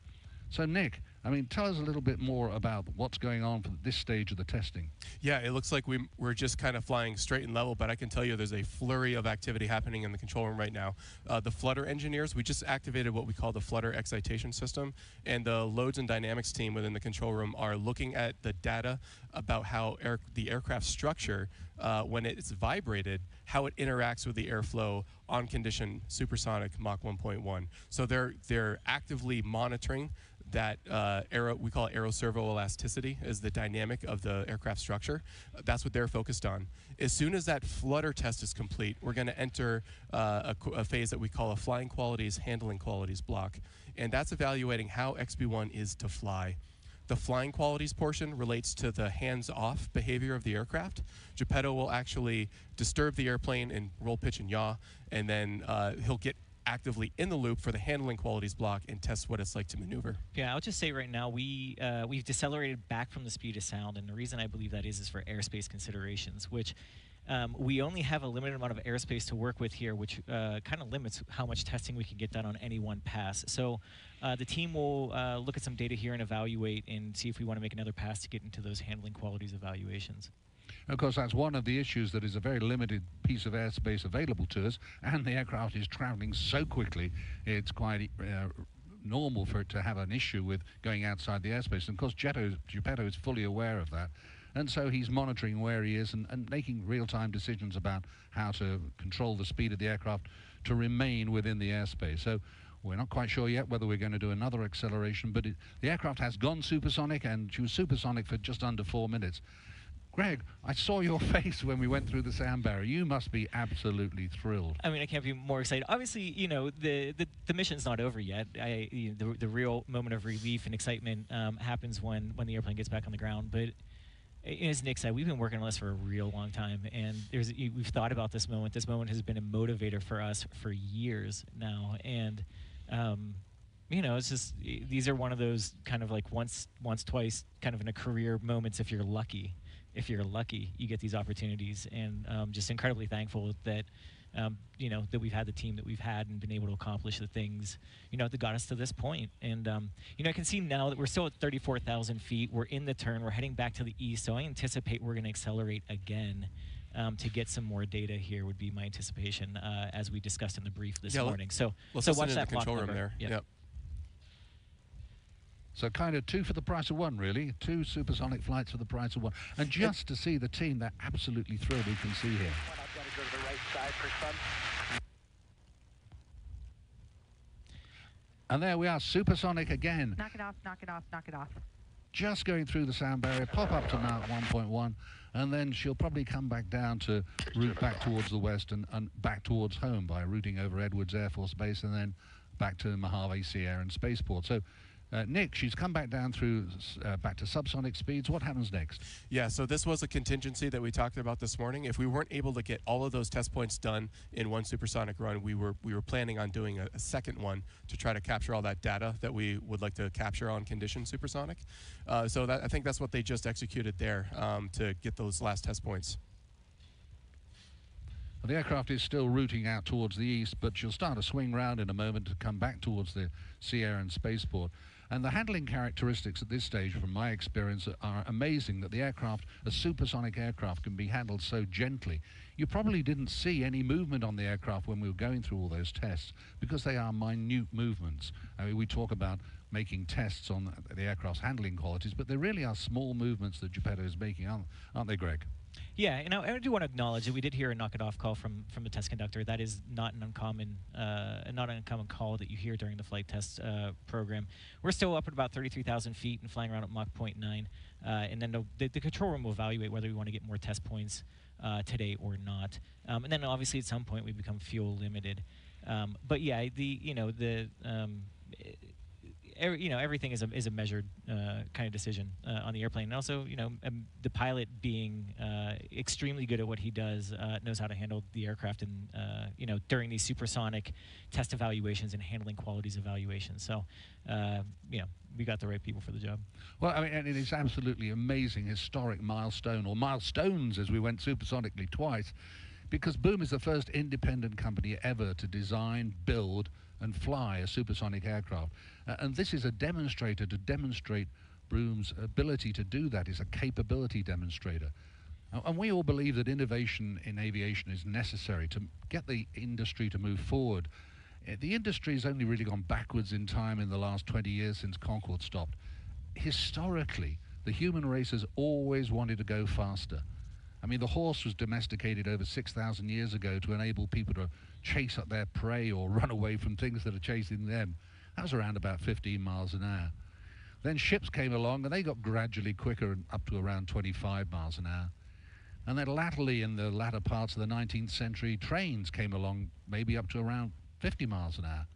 So Nick, I mean, tell us a little bit more about what's going on for this stage of the testing. Yeah, it looks like we're just kind of flying straight and level, but I can tell you there's a flurry of activity happening in the control room right now. The flutter engineers, we just activated what we call the flutter excitation system, and the loads and dynamics team within the control room are looking at the data about how the aircraft structure, when it's vibrated, how it interacts with the airflow on condition supersonic Mach 1.1. So they're actively monitoring that we call it aeroservoelasticity, is the dynamic of the aircraft structure. That's what they're focused on. As soon as that flutter test is complete, we're going to enter a phase that we call a flying qualities, handling qualities block. And that's evaluating how XB1 is to fly. The flying qualities portion relates to the hands-off behavior of the aircraft. Geppetto will actually disturb the airplane and roll, pitch, and yaw, and then he'll get actively in the loop for the handling qualities block and test what it's like to maneuver. Yeah, I'll just say right now we've decelerated back from the speed of sound, and the reason I believe that is for airspace considerations, which we only have a limited amount of airspace to work with here, which kind of limits how much testing we can get done on any one pass. So the team will look at some data here and evaluate and see if we want to make another pass to get into those handling qualities evaluations. Of course, that's one of the issues, that is a very limited piece of airspace available to us, and the aircraft is traveling so quickly, it's quite normal for it to have an issue with going outside the airspace. And of course, Geppetto is fully aware of that, and so he's monitoring where he is and making real-time decisions about how to control the speed of the aircraft to remain within the airspace. So we're not quite sure yet whether we're going to do another acceleration, but the aircraft has gone supersonic, and she was supersonic for just under 4 minutes. Greg, I saw your face when we went through the sound barrier. You must be absolutely thrilled. I mean, I can't be more excited. Obviously, you know, the mission's not over yet. The real moment of relief and excitement happens when the airplane gets back on the ground. But as Nick said, we've been working on this for a real long time, and we've thought about this moment. This moment has been a motivator for us for years now, and you know, it's just, these are one of those kind of like once, twice, kind of in a career moments if you're lucky. If you're lucky, you get these opportunities, and just incredibly thankful that you know, that we've had the team that we've had and been able to accomplish the things, you know, that got us to this point. And you know, I can see now that we're still at 34,000 feet. We're in the turn. We're heading back to the east, so I anticipate we're going to accelerate again to get some more data here. Would be my anticipation, as we discussed in the brief this morning. So let's watch listen that to the control clock room number. there. Yep. So kind of 2 for the price of 1, really. 2 supersonic flights for the price of 1. And just to see the team, they're absolutely thrilled, you can see here. I've got to go to the right side for Sun. And there we are, supersonic again. Knock it off, knock it off, knock it off. Just going through the sound barrier, pop up to Mach 1.1, and then she'll probably come back down to route back towards the west and back towards home by routing over Edwards Air Force Base and then back to Mojave Sea Air and Spaceport. So Nick, she's come back down through back to subsonic speeds. What happens next? Yeah, so this was a contingency that we talked about this morning. If we weren't able to get all of those test points done in one supersonic run, we were planning on doing a second one to try to capture all that data that we would like to capture on condition supersonic. So I think that's what they just executed there to get those last test points. Well, the aircraft is still routing out towards the east, but she'll start a swing round in a moment to come back towards the Sea Air and Spaceport. And the handling characteristics at this stage, from my experience, are amazing, that the aircraft, a supersonic aircraft, can be handled so gently. You probably didn't see any movement on the aircraft when we were going through all those tests, because they are minute movements. I mean, we talk about making tests on the aircraft's handling qualities, but they really are small movements that Geppetto is making, aren't they, Greg? Yeah, and I do want to acknowledge that we did hear a knock-it-off call from the test conductor. That is not an uncommon call that you hear during the flight test program. We're still up at about 33,000 feet and flying around at Mach 0.9, and then the control room will evaluate whether we want to get more test points today or not. And then obviously at some point we become fuel limited. But yeah, everything is a measured kind of decision on the airplane. And also, the pilot being extremely good at what he does, knows how to handle the aircraft and, during these supersonic test evaluations and handling qualities evaluations. So, we got the right people for the job. Well, I mean, and it is absolutely amazing, historic milestone, or milestones, as we went supersonically twice, because Boom is the first independent company ever to design, build, and fly a supersonic aircraft. And this is a demonstrator to demonstrate Boom's ability to do that. It's a capability demonstrator. And we all believe that innovation in aviation is necessary to get the industry to move forward. The industry has only really gone backwards in time in the last 20 years since Concorde stopped. Historically, the human race has always wanted to go faster. I mean, the horse was domesticated over 6,000 years ago to enable people to chase up their prey or run away from things that are chasing them. That was around about 15 miles an hour. Then ships came along and they got gradually quicker and up to around 25 miles an hour. And then latterly, in the latter parts of the 19th century, trains came along maybe up to around 50 miles an hour.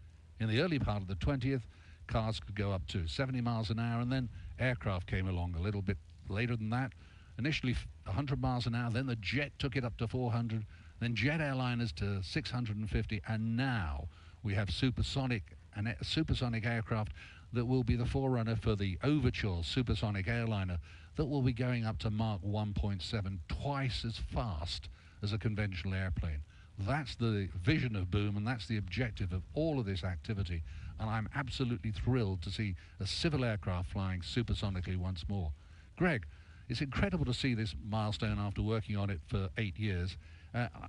In the early part of the 20th, cars could go up to 70 miles an hour, and then aircraft came along a little bit later than that. Initially 100 miles an hour, then the jet took it up to 400, then jet airliners to 650, and now we have supersonic aircraft that will be the forerunner for the Overture supersonic airliner that will be going up to Mach 1.7, twice as fast as a conventional airplane. That's the vision of Boom, and that's the objective of all of this activity. And I'm absolutely thrilled to see a civil aircraft flying supersonically once more. Greg, it's incredible to see this milestone after working on it for 8 years.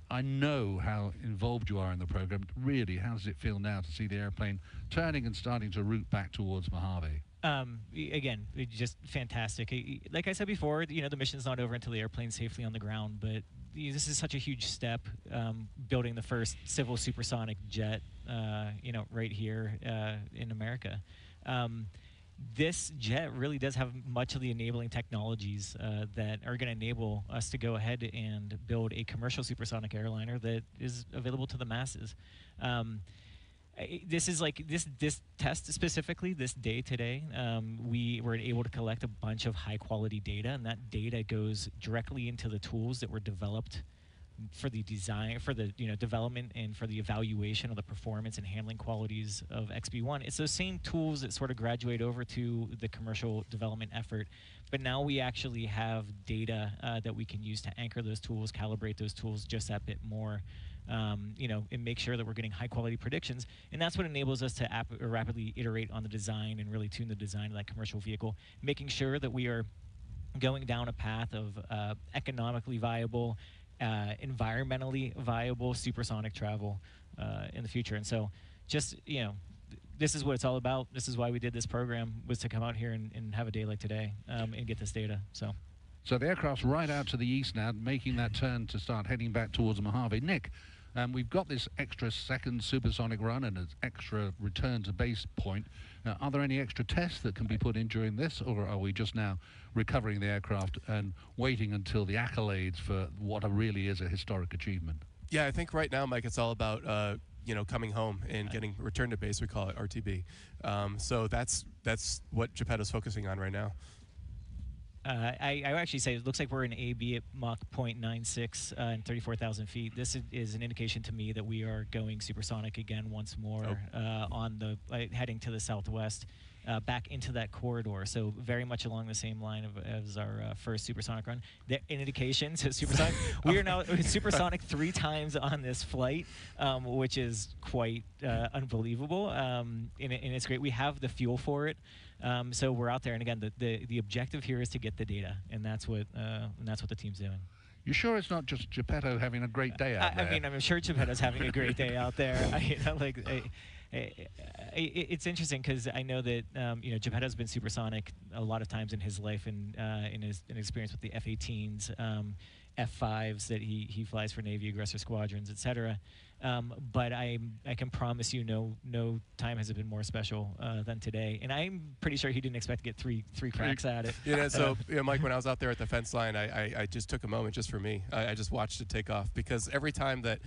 I know how involved you are in the program. Really, how does it feel now to see the airplane turning and starting to route back towards Mojave? Again, just fantastic. Like I said before, the mission's not over until the airplane's safely on the ground, but this is such a huge step, building the first civil supersonic jet, right here in America. This jet really does have much of the enabling technologies that are going to enable us to go ahead and build a commercial supersonic airliner that is available to the masses. This is like this test specifically, this day today, we were able to collect a bunch of high quality data, and that data goes directly into the tools that were developed for the design, for the development and for the evaluation of the performance and handling qualities of XB1. It's those same tools that sort of graduate over to the commercial development effort, but now we actually have data that we can use to anchor those tools, calibrate those tools just that bit more, and make sure that we're getting high quality predictions. And that's what enables us to rapidly iterate on the design and really tune the design of that commercial vehicle, making sure that we are going down a path of economically viable, environmentally viable supersonic travel in the future. And so just, this is what it's all about. This is why we did this program, was to come out here and have a day like today and get this data. So the aircraft's right out to the east now, making that turn to start heading back towards Mojave. Nick, we've got this extra second supersonic run and an extra return to base point. Are there any extra tests that can be put in during this, or are we just now recovering the aircraft and waiting until the accolades for what really is a historic achievement? Yeah, I think right now, Mike, it's all about coming home and getting returned to base. We call it RTB. So that's what Geppetto's focusing on right now. I actually say it looks like we're in AB at Mach 0.96 and 34,000 feet. This is an indication to me that we are going supersonic again once more on the heading to the southwest, back into that corridor. So very much along the same line as our first supersonic run. An indication to supersonic. We are now supersonic 3 times on this flight, which is quite unbelievable. And it's great. We have the fuel for it. So we're out there, and again, the objective here is to get the data, and that's what the team's doing. You sure it's not just Geppetto having a great day out there? I mean, I'm sure Geppetto's having a great day out there. It's interesting because I know that Geppetto's been supersonic a lot of times in his life and in his experience with the F-18s. F-5s that he flies for Navy aggressor squadrons, etc. But I can promise you, no time has been more special than today. And I'm pretty sure he didn't expect to get three cracks at it. So Mike, when I was out there at the fence line, I just took a moment just for me. I just watched it take off, because every time that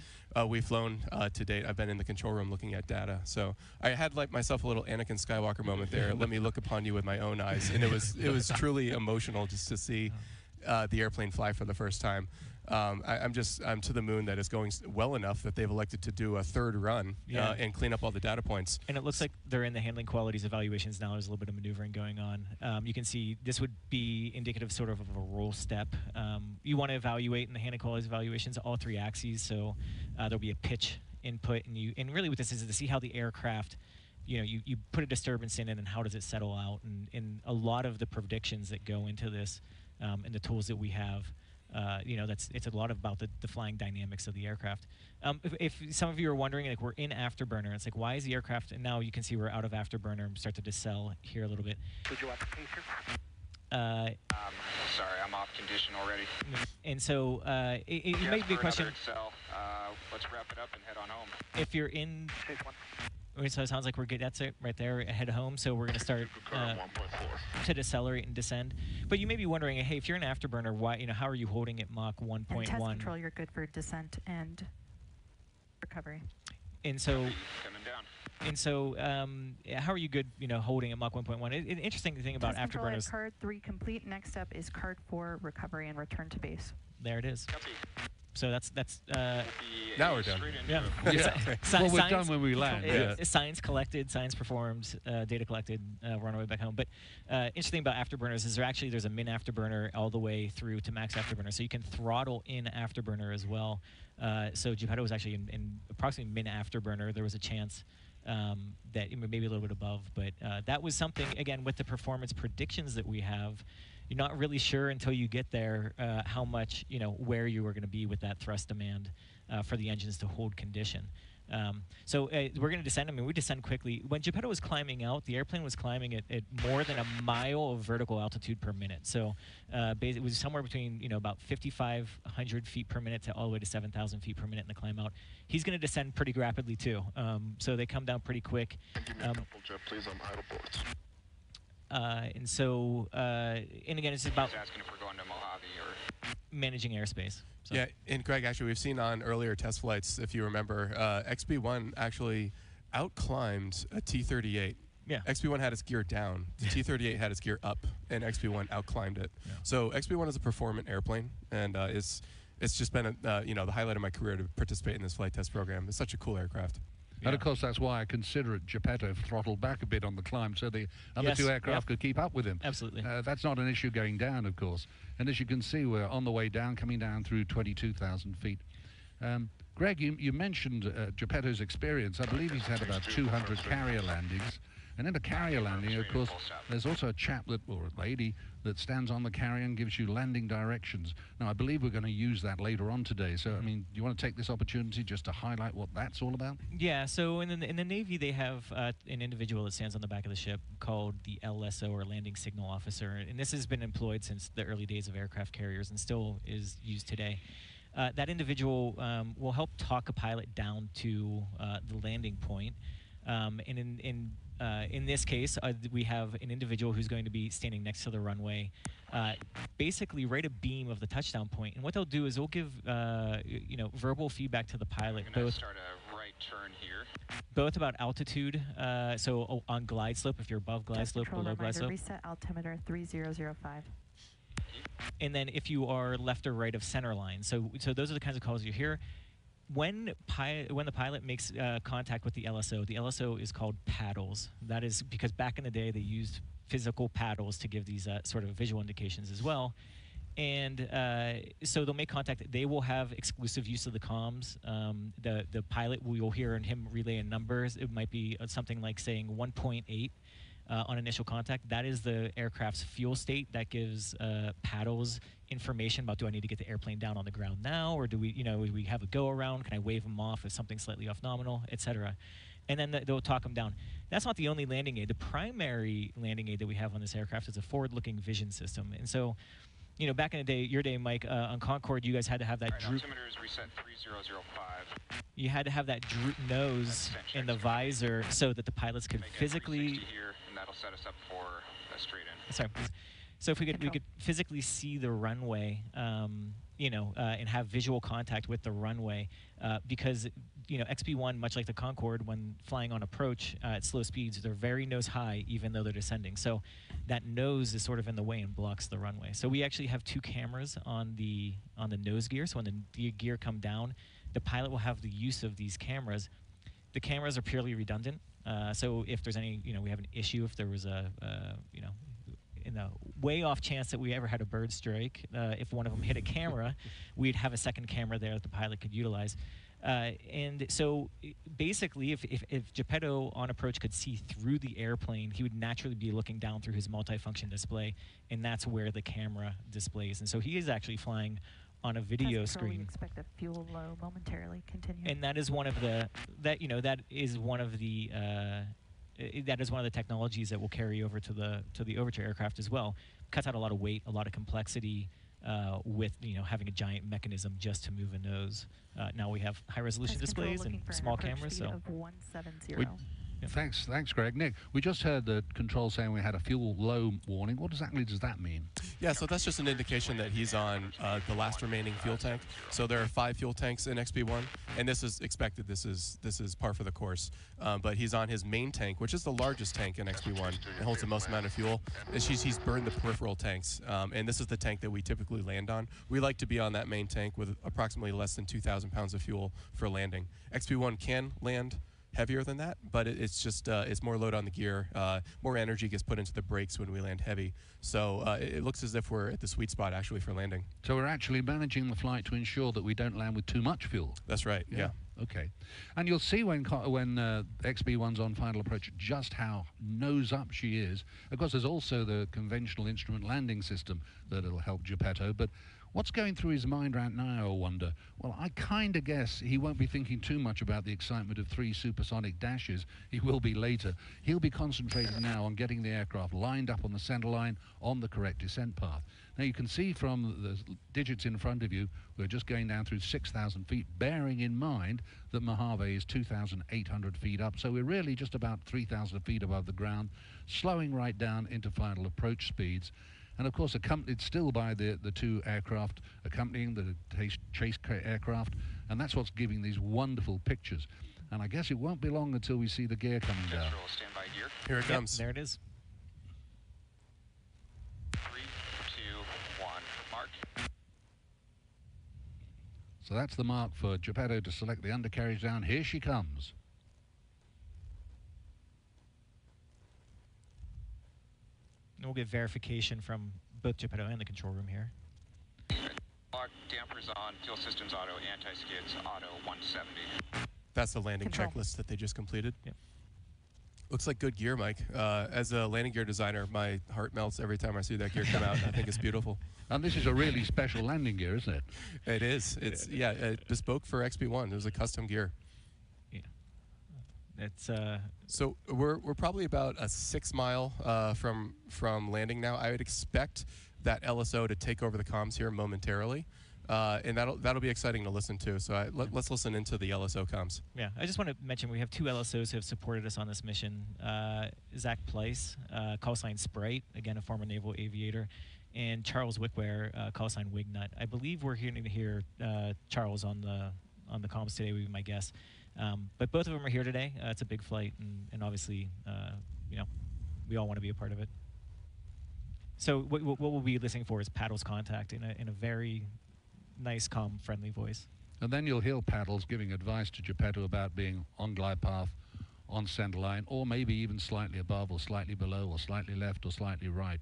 we've flown to date, I've been in the control room looking at data. So I had like myself a little Anakin Skywalker moment there. Let me look upon you with my own eyes, and it was truly emotional just to see the airplane fly for the first time. I'm to the moon that it's going well enough that they've elected to do a third run and clean up all the data points. And it looks like they're in the handling qualities evaluations now. There's a little bit of maneuvering going on. You can see this would be indicative sort of a roll step. You want to evaluate in the handling qualities evaluations all three axes, so there'll be a pitch input, and really what this is to see how the aircraft, you put a disturbance in it and how does it settle out, and a lot of the predictions that go into this and the tools that we have. It's a lot about the flying dynamics of the aircraft. If some of you are wondering, like, we're in afterburner, it's like, why is the aircraft, and now you can see we're out of afterburner and start to decel here a little bit. Would you like a pacer? Sorry, I'm off condition already. And so it might be a question. Let's wrap it up and head on home. If you're in, Chase 1. so it sounds like we're good. That's it right there. Head home. So we're going to start to decelerate and descend. But you may be wondering, hey, if you're an afterburner, why? How are you holding at Mach 1.1? And test control, you're good for descent and recovery. And so, Coming down. and so, how are you good? Holding at Mach 1.1. An interesting thing about Test control at afterburners. card 3 complete. Next up is card 4 recovery and return to base. There it is. Copy. So that's Now we're done. yeah. Well, we're done when we land. Science collected, science performed, data collected. We're on our way back home. But interesting about afterburners is there's a min afterburner all the way through to max afterburner. So you can throttle in afterburner as well. So Geppetto was actually in approximately min afterburner. There was a chance that maybe a little bit above, but that was something, again, with the performance predictions that we have. You're not really sure until you get there how much, where you are going to be with that thrust demand for the engines to hold condition. So we're going to descend. We descend quickly. When Geppetto was climbing out, the airplane was climbing at more than a mile of vertical altitude per minute. So it was somewhere between, about 5,500 feet per minute to all the way to 7,000 feet per minute in the climb out. He's going to descend pretty rapidly, too. So they come down pretty quick. Give me a couple, Jet, please. I'm idle ports. And so, and again, it's about asking if we're going to Mojave or managing airspace. So. Yeah, and Greg, actually, we've seen on earlier test flights, if you remember, XB1 actually outclimbed a T-38. Yeah. XB1 had its gear down. The T-38 had its gear up, and XB1 outclimbed it. Yeah. So XB1 is a performant airplane, and it's just been the highlight of my career to participate in this flight test program. It's such a cool aircraft. Yeah. And of course, that's why I consider it Geppetto throttled back a bit on the climb so the other two aircraft could keep up with him. Absolutely. That's not an issue going down, of course. And as you can see, we're on the way down, coming down through 22,000 feet. Greg, you mentioned Geppetto's experience. I believe he's had about 200 carrier landings. And in a carrier landing, of course, there's also a chap or a lady that stands on the carrier and gives you landing directions. Now, I believe we're going to use that later on today. So, do you want to take this opportunity just to highlight what that's all about? Yeah, so in the Navy, they have an individual that stands on the back of the ship called the LSO, or Landing Signal Officer. And this has been employed since the early days of aircraft carriers and still is used today. That individual will help talk a pilot down to the landing point. And in this case, we have an individual who's going to be standing next to the runway, basically right abeam of the touchdown point. And what they'll do is they'll give verbal feedback to the pilot, both start a right turn here. Both about altitude. So on glide slope, if you're above glide slope, below glide slope. Reset altimeter 3005. And then if you are left or right of center line. So those are the kinds of calls you hear. When the pilot makes contact with the LSO is called paddles. That is because back in the day they used physical paddles to give these sort of visual indications as well. And so they'll make contact. They will have exclusive use of the comms. The pilot, you'll hear him relaying numbers. It might be something like saying 1.8 on initial contact. That is the aircraft's fuel state. That gives paddles information about, do I need to get the airplane down on the ground now, or do we have a go around? Can I wave them off if something's slightly off nominal, etc. And then they'll talk them down. That's not the only landing aid. The primary landing aid that we have on this aircraft is a forward-looking vision system. And so you know, back in the day, your day, Mike, on Concorde, you guys had to have that droop. Altimeter is reset 3005. You had to have that droop nose in the visor so that the pilots could physically. Here, and that'll set us up for a straight in. Sorry. So if we could physically see the runway, you know, and have visual contact with the runway, because you know XB1, much like the Concorde, when flying on approach at slow speeds, they're very nose high, even though they're descending. So that nose is sort of in the way and blocks the runway. So we actually have 2 cameras on the nose gear. So when the gear come down, the pilot will have the use of these cameras. The cameras are purely redundant. So if there's any, you know, we have an issue, if there was a, you know, in the way off chance that we ever had a bird strike, if one of them hit a camera, we'd have a second camera there that the pilot could utilize. And so basically, if Geppetto on approach could see through the airplane, he would naturally be looking down through his multifunction display, and that's where the camera displays. And so he is actually flying on a video screen. Expect a fuel low momentarily. Continue. And that is one of the that is one of the technologies that will carry over to the Overture aircraft as well. Cuts out a lot of weight, a lot of complexity with having a giant mechanism just to move a nose. Now we have high resolution displays and small cameras. So of 170. Thanks, Greg. Nick, we just heard the control saying we had a fuel low warning. What exactly does that mean? Yeah, so that's just an indication that he's on the last remaining fuel tank. So there are 5 fuel tanks in XB1, and this is expected. This is par for the course. But he's on his main tank, which is the largest tank in XB1. It holds the most amount of fuel. He's burned the peripheral tanks, and this is the tank that we typically land on. We like to be on that main tank with approximately less than 2,000 pounds of fuel for landing. XB1 can land heavier than that, but it's just it's more load on the gear. More energy gets put into the brakes when we land heavy. So it looks as if we're at the sweet spot actually for landing. So we're actually managing the flight to ensure that we don't land with too much fuel. That's right. Yeah. Okay. And you'll see when XB1's on final approach just how nose up she is. Of course, there's also the conventional instrument landing system that'll help Geppetto, but what's going through his mind right now, I wonder? Well, I kind of guess he won't be thinking too much about the excitement of 3 supersonic dashes. He will be later. He'll be concentrating now on getting the aircraft lined up on the center line on the correct descent path. Now, you can see from the digits in front of you, we're just going down through 6,000 feet, bearing in mind that Mojave is 2,800 feet up. So we're really just about 3,000 feet above the ground, slowing right down into final approach speeds. And of course, accompanied still by the 2 aircraft accompanying the chase aircraft, and that's what's giving these wonderful pictures. And I guess it won't be long until we see the gear coming down. Standby gear. Here it comes. There it is. 3, 2, 1, mark. So that's the mark for Geppetto to select the undercarriage down. Here she comes. And we'll get verification from both Geppetto and the control room here. Lock, dampers on, fuel systems auto, anti-skids auto, 170. That's the landing checklist that they just completed. Yep. Looks like good gear, Mike. As a landing gear designer, my heart melts every time I see that gear come out. I think it's beautiful. And this is a really special landing gear, isn't it? It is. It's bespoke for XB1. It was a custom gear. Yeah. It's So we're probably about a 6 mile from landing now. I would expect that LSO to take over the comms here momentarily. And that'll be exciting to listen to. So let's listen into the LSO comms. Yeah, I just want to mention we have 2 LSOs who have supported us on this mission. Zach Pleiss, call sign Sprite, again a former naval aviator, and Charles Wickware, call sign Wignut. I believe we're going to hear Charles on the comms today, would be my guess. But both of them are here today. It's a big flight, and obviously, we all want to be a part of it. So what we'll be listening for is Paddle's contact in a very nice, calm, friendly voice. And then you'll hear Paddles giving advice to Geppetto about being on glide path, on center line, or maybe even slightly above, or slightly below, or slightly left, or slightly right.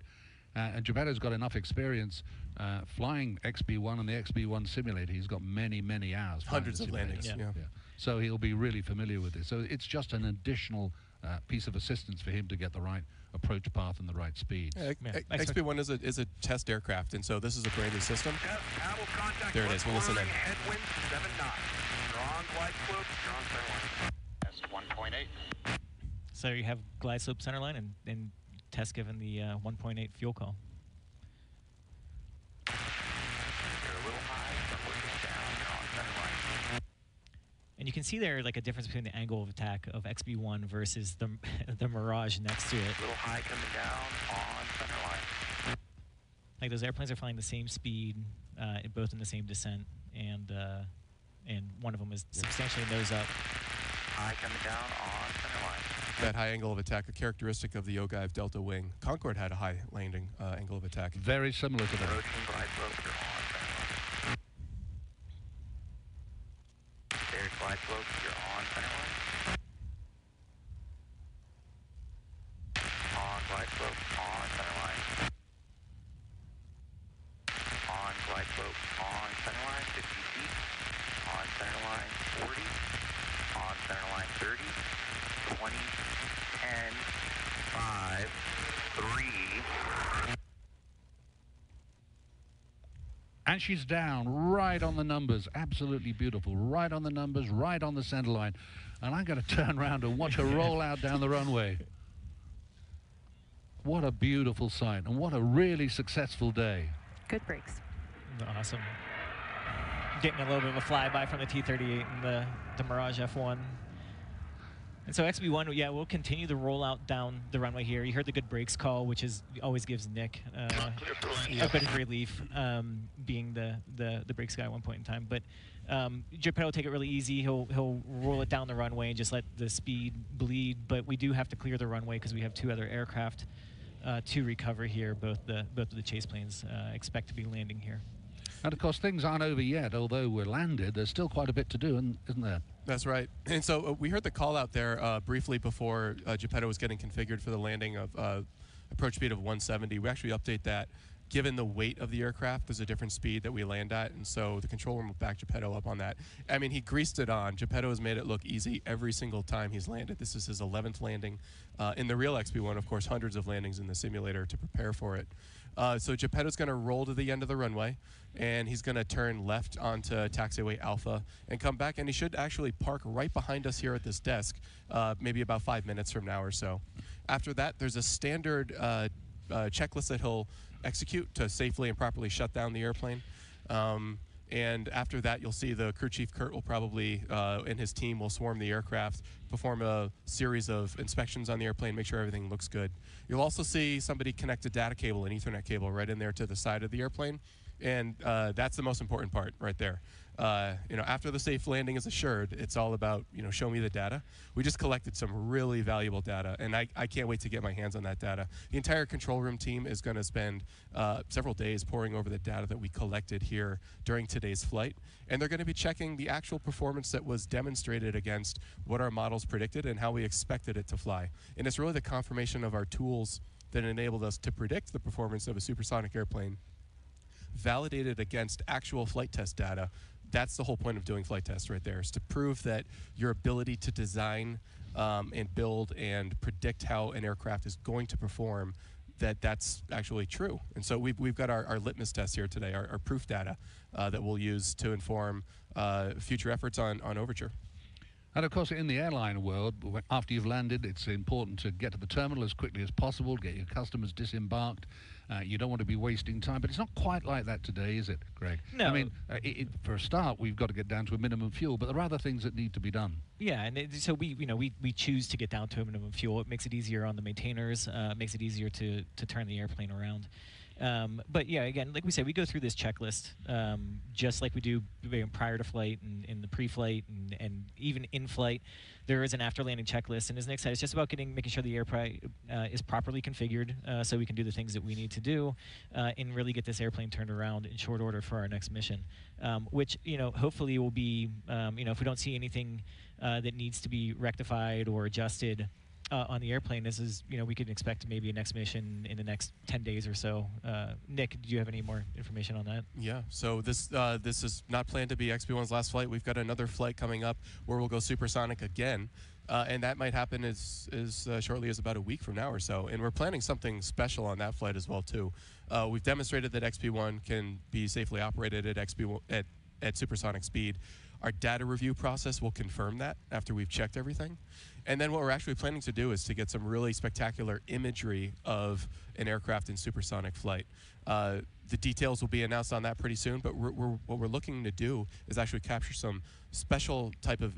And Geppetto's got enough experience flying XB1 and the XB1 simulator. He's got many, many hours. Hundreds of landings. Yeah. So he'll be really familiar with this. So it's just an additional piece of assistance for him to get the right approach path and the right speed. XB1 is a test aircraft, and so this is a brand new system. There it is. We'll listen in. Headwind 7 knots. Strong glide slope, strong center line. That's 1.8. So you have glide slope center line and test given the 1.8 fuel call. you can see there like a difference between the angle of attack of XB1 versus the the Mirage next to it. A little high coming down on center line. Like those airplanes are flying the same speed, both in the same descent, and one of them is substantially nose up. High coming down on center line. That high angle of attack, a characteristic of the Ogive Delta wing. Concorde had a high landing angle of attack. Very similar to that. Approaching glide slope, you're on center line. There's glide slope, you're on center line. On glide slope, on center line. On glide slope, on center line, 50 feet. On center line, 40. On center line, 30. 20, 10, 5, 3. And she's down right on the numbers. Absolutely beautiful. Right on the numbers, right on the center line. And I'm going to turn around and watch her roll out down the runway. What a beautiful sight, and what a really successful day. Good brakes. Awesome. Getting a little bit of a flyby from the T-38 and the Mirage F1. And so XB1, yeah, we'll continue the rollout down the runway here. You heard the good brakes call, which always gives Nick a bit of relief, being the brakes guy at one point in time. But Geppetto will take it really easy. He'll roll it down the runway and just let the speed bleed. But we do have to clear the runway because we have two other aircraft to recover here. Both of the chase planes expect to be landing here. And of course, things aren't over yet. Although we're landed, there's still quite a bit to do, isn't there? That's right. And so we heard the call out there briefly before Geppetto was getting configured for the landing of approach speed of 170. We actually update that. Given the weight of the aircraft, there's a different speed that we land at, and so the control room will back Geppetto up on that. I mean, he greased it on. Geppetto has made it look easy every single time he's landed. This is his 11th landing. In the real XB1, of course, hundreds of landings in the simulator to prepare for it. So Geppetto's going to roll to the end of the runway, and he's going to turn left onto taxiway Alpha and come back, and he should actually park right behind us here at this desk, maybe about 5 minutes from now or so. After that, there's a standard checklist that he'll execute to safely and properly shut down the airplane. And after that, you'll see the crew chief, Kurt, will probably, and his team will swarm the aircraft, perform a series of inspections on the airplane, make sure everything looks good. You'll also see somebody connect a data cable, an Ethernet cable, right in there to the side of the airplane. And that's the most important part right there. After the safe landing is assured, it's all about, show me the data. We just collected some really valuable data, and I can't wait to get my hands on that data. The entire control room team is going to spend several days poring over the data that we collected here during today's flight, and they're going to be checking the actual performance that was demonstrated against what our models predicted and how we expected it to fly. And it's really the confirmation of our tools that enabled us to predict the performance of a supersonic airplane, validated against actual flight test data. That's the whole point of doing flight tests right there, is to prove that your ability to design and build and predict how an aircraft is going to perform, that's actually true. And so we've got our litmus test here today, our proof data that we'll use to inform future efforts on Overture. And of course, in the airline world, after you've landed, it's important to get to the terminal as quickly as possible, get your customers disembarked. You don't want to be wasting time, but it's not quite like that today, is it, Greg? No. I mean, for a start, we've got to get down to a minimum fuel, but there are other things that need to be done. Yeah, and so we choose to get down to a minimum fuel. It makes it easier on the maintainers. It makes it easier to turn the airplane around. But yeah, again, like we said, we go through this checklist just like we do prior to flight and in the pre-flight and even in flight. There is an after-landing checklist, and as Nick said, it's just about making sure the airplane is properly configured so we can do the things that we need to do and really get this airplane turned around in short order for our next mission, which hopefully will be if we don't see anything that needs to be rectified or adjusted on the airplane, this is, we could expect maybe a next mission in the next 10 days or so. Nick, do you have any more information on that? Yeah, so this is not planned to be XB1's last flight. We've got another flight coming up where we'll go supersonic again, and that might happen as shortly as about a week from now or so. And we're planning something special on that flight as well, too. We've demonstrated that XB1 can be safely operated at at supersonic speed. Our data review process will confirm that after we've checked everything. And then what we're actually planning to do is to get some really spectacular imagery of an aircraft in supersonic flight. The details will be announced on that pretty soon, but what we're looking to do is actually capture some special type of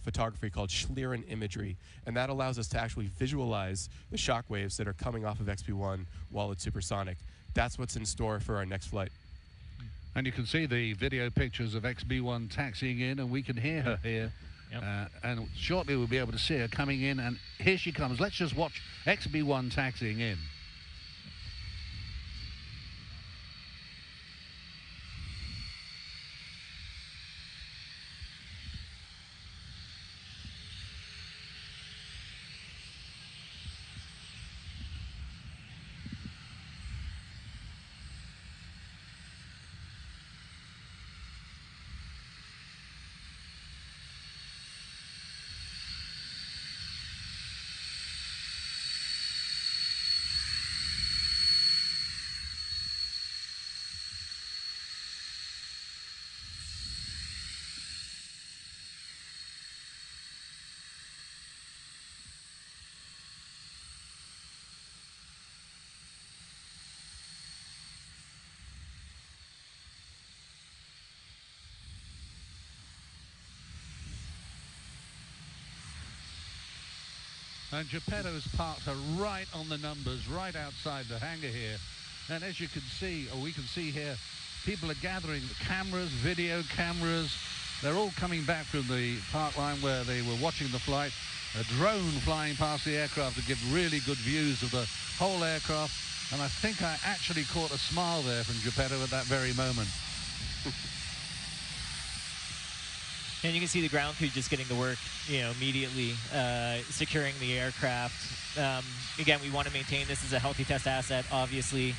photography called Schlieren imagery, and that allows us to actually visualize the shock waves that are coming off of XB1 while it's supersonic. That's what's in store for our next flight. And you can see the video pictures of XB1 taxiing in, and we can hear her here. Yep. And shortly we'll be able to see her coming in, and here she comes. Let's just watch XB1 taxiing in. And Geppetto's parked her right on the numbers, right outside the hangar here. And as you can see, or we can see here, people are gathering cameras, video cameras. They're all coming back from the park line where they were watching the flight. A drone flying past the aircraft to give really good views of the whole aircraft. And I think I actually caught a smile there from Geppetto at that very moment. And you can see the ground crew just getting to work, immediately, securing the aircraft. Again, we want to maintain this as a healthy test asset, obviously.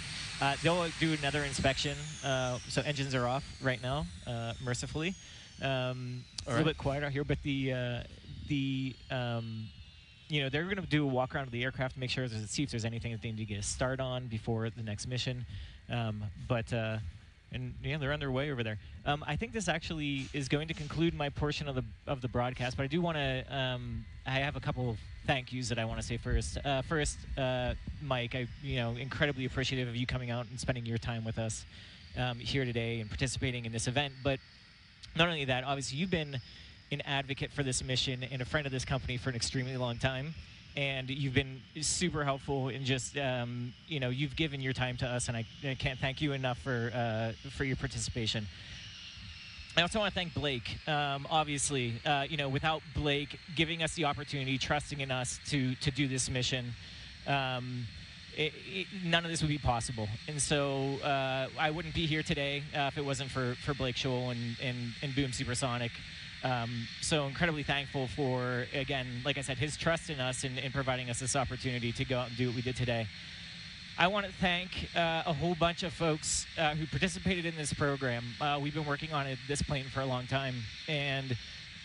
They'll do another inspection. So engines are off right now, mercifully. A little bit quiet out here, but they're going to do a walk around of the aircraft to make sure, see if there's anything that they need to get a start on before the next mission. And yeah, they're on their way over there. I think this actually is going to conclude my portion of the broadcast, but I do want to. I have a couple of thank yous that I want to say first. Mike, incredibly appreciative of you coming out and spending your time with us here today and participating in this event. But not only that, obviously you've been an advocate for this mission and a friend of this company for an extremely long time. And you've been super helpful in just, you've given your time to us, and I can't thank you enough for your participation. I also want to thank Blake. Obviously, without Blake giving us the opportunity, trusting in us to do this mission, none of this would be possible. And so I wouldn't be here today if it wasn't for Blake Scholl and Boom Supersonic. So incredibly thankful for, again, like I said, his trust in us and providing us this opportunity to go out and do what we did today. I want to thank a whole bunch of folks who participated in this program. We've been working on this plane for a long time, and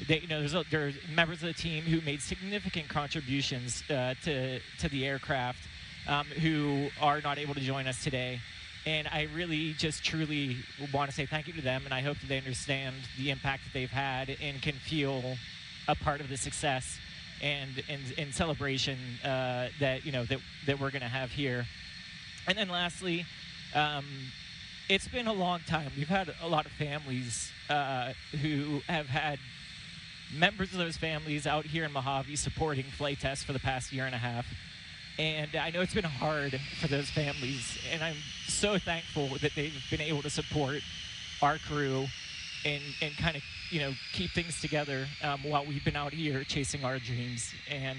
there's members of the team who made significant contributions to the aircraft who are not able to join us today. And I really just truly want to say thank you to them, and I hope that they understand the impact that they've had and can feel a part of the success and celebration that we're going to have here. And then lastly, it's been a long time. We've had a lot of families who have had members of those families out here in Mojave supporting flight tests for the past year and a half. And I know it's been hard for those families, and I'm so thankful that they've been able to support our crew and kind of, keep things together while we've been out here chasing our dreams. And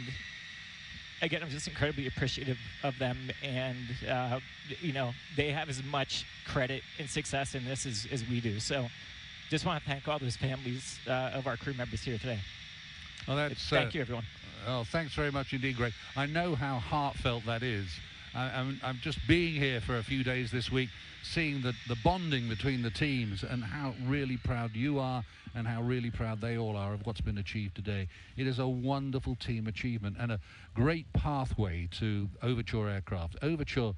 again, I'm just incredibly appreciative of them, and they have as much credit and success in this as we do. So just want to thank all those families of our crew members here today. Well, thank you, everyone. Oh, thanks very much indeed, Greg. I know how heartfelt that is. I'm just being here for a few days this week, seeing the bonding between the teams and how really proud you are and how really proud they all are of what's been achieved today. It is a wonderful team achievement and a great pathway to Overture aircraft. Overture,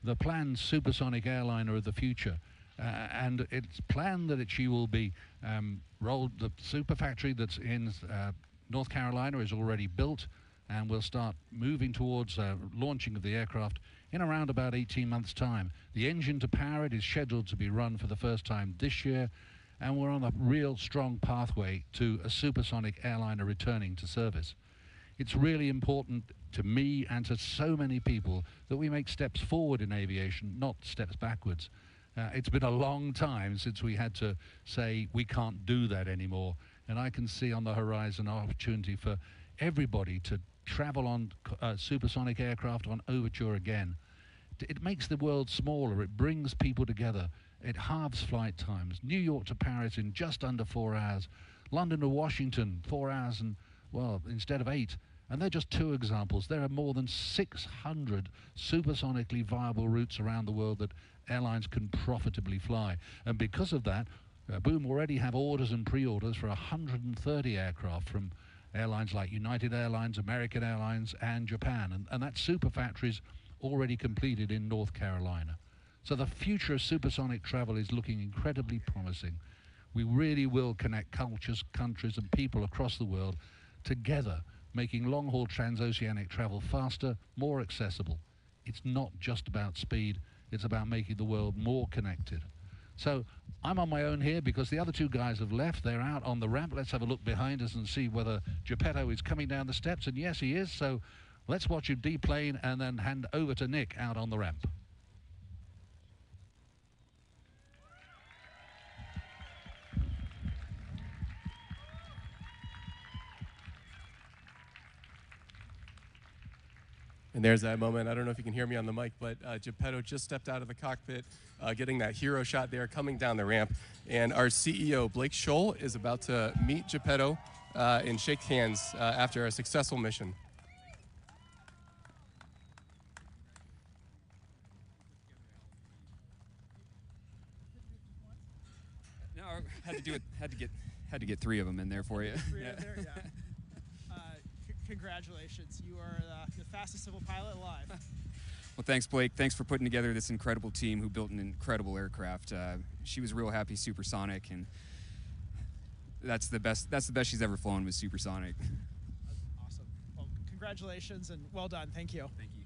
the planned supersonic airliner of the future. and it's planned that she will be rolled. The super factory that's in North Carolina is already built, and we'll start moving towards launching of the aircraft in around about 18 months' time. The engine to power it is scheduled to be run for the first time this year, and we're on a real strong pathway to a supersonic airliner returning to service. It's really important to me and to so many people that we make steps forward in aviation, not steps backwards. It's been a long time since we had to say we can't do that anymore, and I can see on the horizon an opportunity for everybody to travel on supersonic aircraft on Overture again. It makes the world smaller, it brings people together, it halves flight times. New York to Paris in just under 4 hours, London to Washington 4 hours and, well, instead of 8. And they're just 2 examples. There are more than 600 supersonically viable routes around the world that airlines can profitably fly. And because of that, Boom already have orders and pre-orders for 130 aircraft from airlines like United Airlines, American Airlines, and Japan. And that super factory's already completed in North Carolina. So the future of supersonic travel is looking incredibly promising. We really will connect cultures, countries, and people across the world together, making long-haul transoceanic travel faster, more accessible. It's not just about speed, it's about making the world more connected. So I'm on my own here because the other 2 guys have left. They're out on the ramp. Let's have a look behind us and see whether Geppetto is coming down the steps, and yes, he is. So let's watch him deplane and then hand over to Nick out on the ramp. And there's that moment. I don't know if you can hear me on the mic, but Geppetto just stepped out of the cockpit, getting that hero shot there, coming down the ramp. And our CEO, Blake Scholl, is about to meet Geppetto and shake hands after a successful mission. No, I had to do it. Had to get 3 of them in there for you. 3 in there, yeah. Congratulations, you are the fastest civil pilot alive. Well, thanks, Blake. Thanks for putting together this incredible team who built an incredible aircraft. She was real happy Supersonic, and that's the best she's ever flown was Supersonic. Awesome. Well, congratulations and well done. Thank you. Thank you.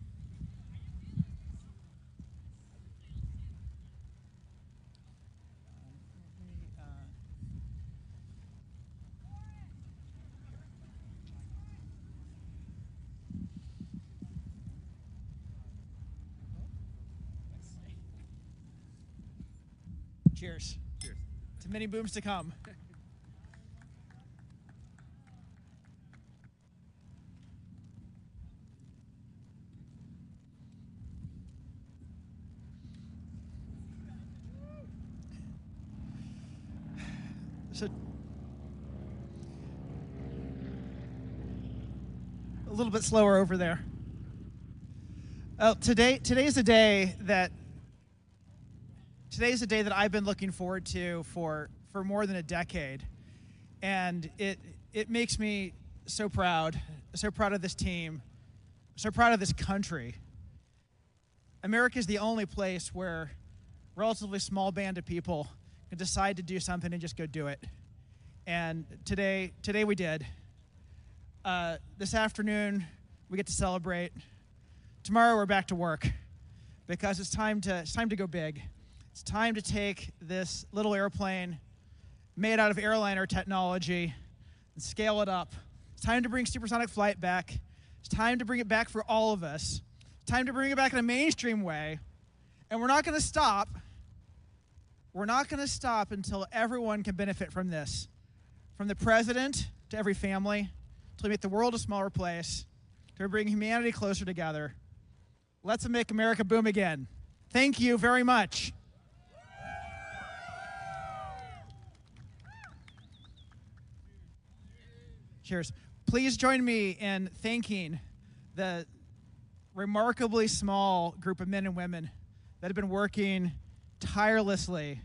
Cheers. Cheers. To many booms to come. So, a little bit slower over there. Today's a day that I've been looking forward to for more than a decade, and it makes me so proud of this team, so proud of this country. America is the only place where a relatively small band of people can decide to do something and just go do it. And today we did. This afternoon we get to celebrate. Tomorrow we're back to work because it's time to go big. It's time to take this little airplane made out of airliner technology and scale it up. It's time to bring supersonic flight back. It's time to bring it back for all of us. It's time to bring it back in a mainstream way. And we're not going to stop. We're not going to stop until everyone can benefit from this. From the president to every family, until we make the world a smaller place, to bring humanity closer together. Let's make America boom again. Thank you very much. Cheers. Please join me in thanking the remarkably small group of men and women that have been working tirelessly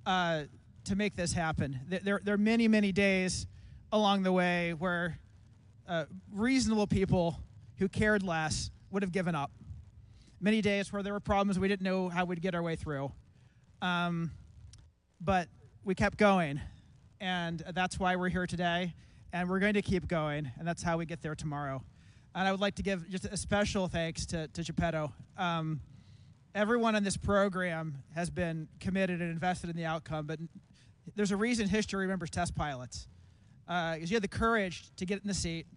to make this happen. There are many, many days along the way where reasonable people who cared less would have given up. Many days where there were problems we didn't know how we'd get our way through. but we kept going, and that's why we're here today, and we're going to keep going, and that's how we get there tomorrow. And I would like to give just a special thanks to Geppetto. Everyone in this program has been committed and invested in the outcome, but there's a reason history remembers test pilots. Because you had the courage to get in the seat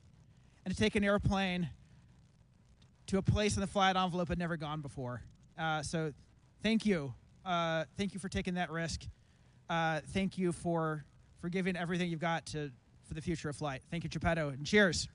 and to take an airplane to a place in the flight envelope had never gone before. So thank you. Thank you for taking that risk. Thank you for giving everything you've got for the future of flight. Thank you, Geppetto, and cheers.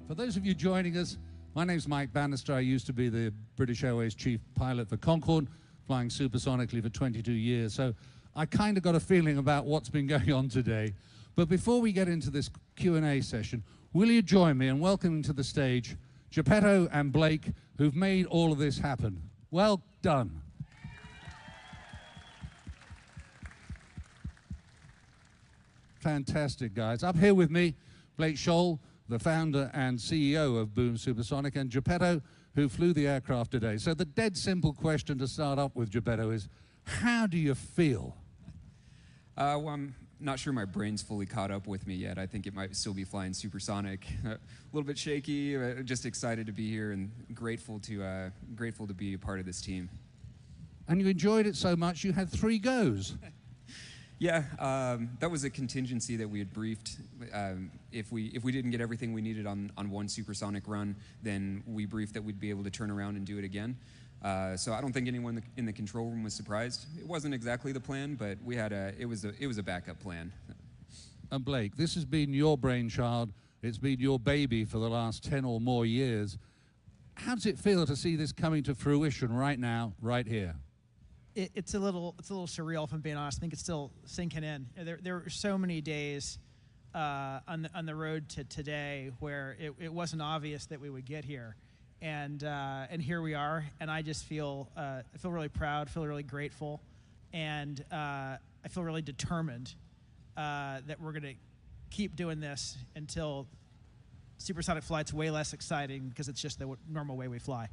For those of you joining us, my name's Mike Bannister. I used to be the British Airways chief pilot for Concorde, flying supersonically for 22 years. So I kind of got a feeling about what's been going on today. But before we get into this Q&A session, will you join me in welcoming to the stage Geppetto and Blake, who've made all of this happen? Well done. Fantastic, guys. Up here with me, Blake Scholl, the founder and CEO of Boom Supersonic, and Geppetto, who flew the aircraft today. So the dead simple question to start up with, Geppetto, is how do you feel? Well, I'm not sure my brain's fully caught up with me yet. I think it might still be flying supersonic. A little bit shaky, just excited to be here and grateful to be a part of this team. And you enjoyed it so much you had 3 goes. Yeah, that was a contingency that we had briefed. If we didn't get everything we needed on one supersonic run, then we briefed that we'd be able to turn around and do it again. So I don't think anyone in the control room was surprised. It wasn't exactly the plan, but we had it was a backup plan. And Blake, this has been your brainchild. It's been your baby for the last 10 or more years. How does it feel to see this coming to fruition right now, right here? It's a little surreal, if I'm being honest. I think it's still sinking in. There were so many days on the road to today where it wasn't obvious that we would get here, and here we are. And I just feel really proud, feel really grateful, and I feel really determined that we're going to keep doing this until supersonic flight's way less exciting because it's just the normal way we fly.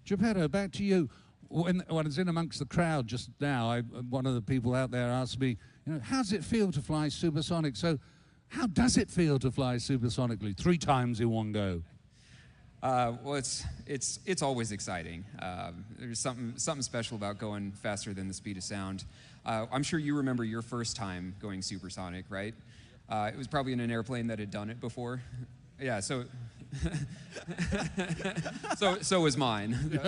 Geppetto, back to you. When I was in amongst the crowd just now, one of the people out there asked me, how does it feel to fly supersonic? So how does it feel to fly supersonically 3 times in one go? Well, it's always exciting. There's something special about going faster than the speed of sound. I'm sure you remember your first time going supersonic, right? It was probably in an airplane that had done it before. Yeah, so was mine.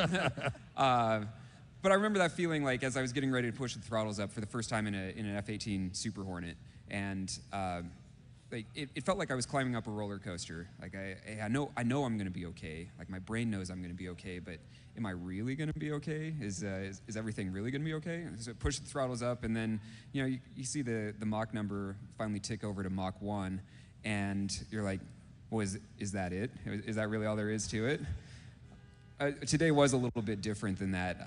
But I remember that feeling like as I was getting ready to push the throttles up for the first time in an F-18 Super Hornet, and like it felt like I was climbing up a roller coaster. Like I know I'm going to be okay. Like my brain knows I'm going to be okay, but am I really going to be okay? Is everything really going to be okay? So push the throttles up, and then you see the Mach number finally tick over to Mach 1, and you're like, well, is that it? Is that really all there is to it? Today was a little bit different than that.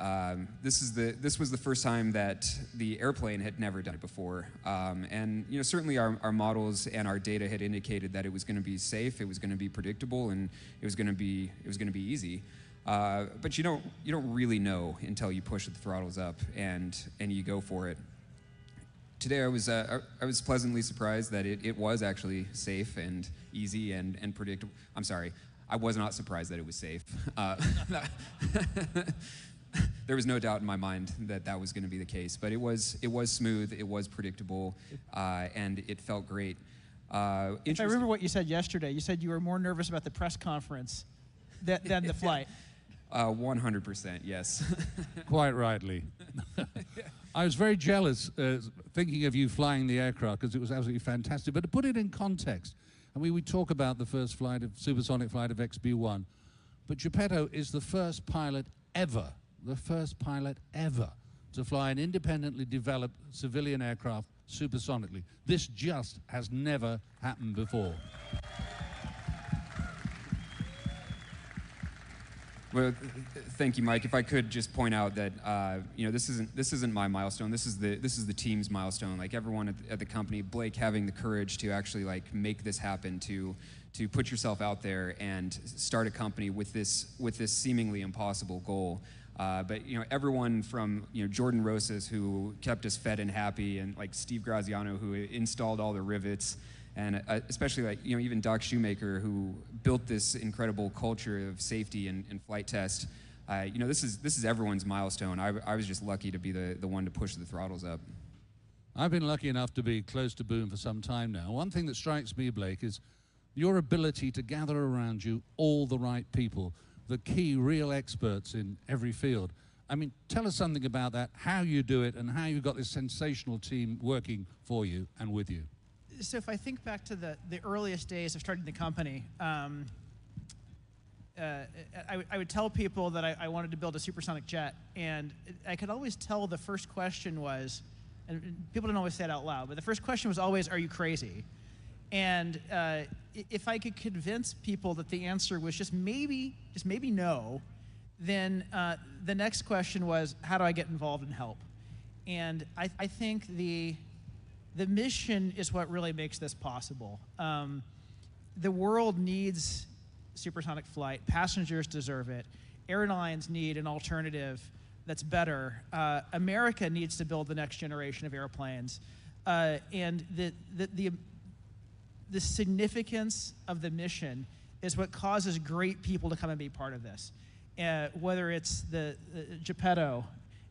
This was the first time that the airplane had never done it before, and certainly our models and our data had indicated that it was going to be safe, it was going to be predictable, and it was going to be easy. But you don't really know until you push the throttles up and you go for it. Today I was pleasantly surprised that it was actually safe and easy and predictable. I'm sorry, I was not surprised that it was safe. There was no doubt in my mind that was going to be the case, but it was smooth, it was predictable, and it felt great. If I remember what you said yesterday, you said you were more nervous about the press conference than the flight. 100%, yes. Quite rightly. I was very jealous thinking of you flying the aircraft because it was absolutely fantastic. But to put it in context, I mean, we talk about the first supersonic flight of XB-1, but Geppetto is the first pilot ever to fly an independently developed civilian aircraft supersonically. This just has never happened before. Well, thank you, Mike. If I could just point out that this isn't my milestone. This is the team's milestone. Like everyone at the company, Blake having the courage to actually make this happen, to put yourself out there and start a company with this seemingly impossible goal. But everyone from Jordan Rosas, who kept us fed and happy, and like Steve Graziano, who installed all the rivets. And especially even Doc Shoemaker, who built this incredible culture of safety and flight test. This is everyone's milestone. I was just lucky to be the one to push the throttles up. I've been lucky enough to be close to Boom for some time now. One thing that strikes me, Blake, is your ability to gather around you all the right people, the key real experts in every field. I mean, tell us something about that, how you do it, and how you've got this sensational team working for you and with you. So if I think back to the earliest days of starting the company, I would tell people that I wanted to build a supersonic jet, and I could always tell the first question was, and people don't always say it out loud, but the first question was always, are you crazy? And if I could convince people that the answer was just maybe no, then the next question was, how do I get involved and help? And I think the mission is what really makes this possible. The world needs supersonic flight. Passengers deserve it. Airlines need an alternative that's better. America needs to build the next generation of airplanes. And the significance of the mission is what causes great people to come and be part of this. Whether it's the Geppetto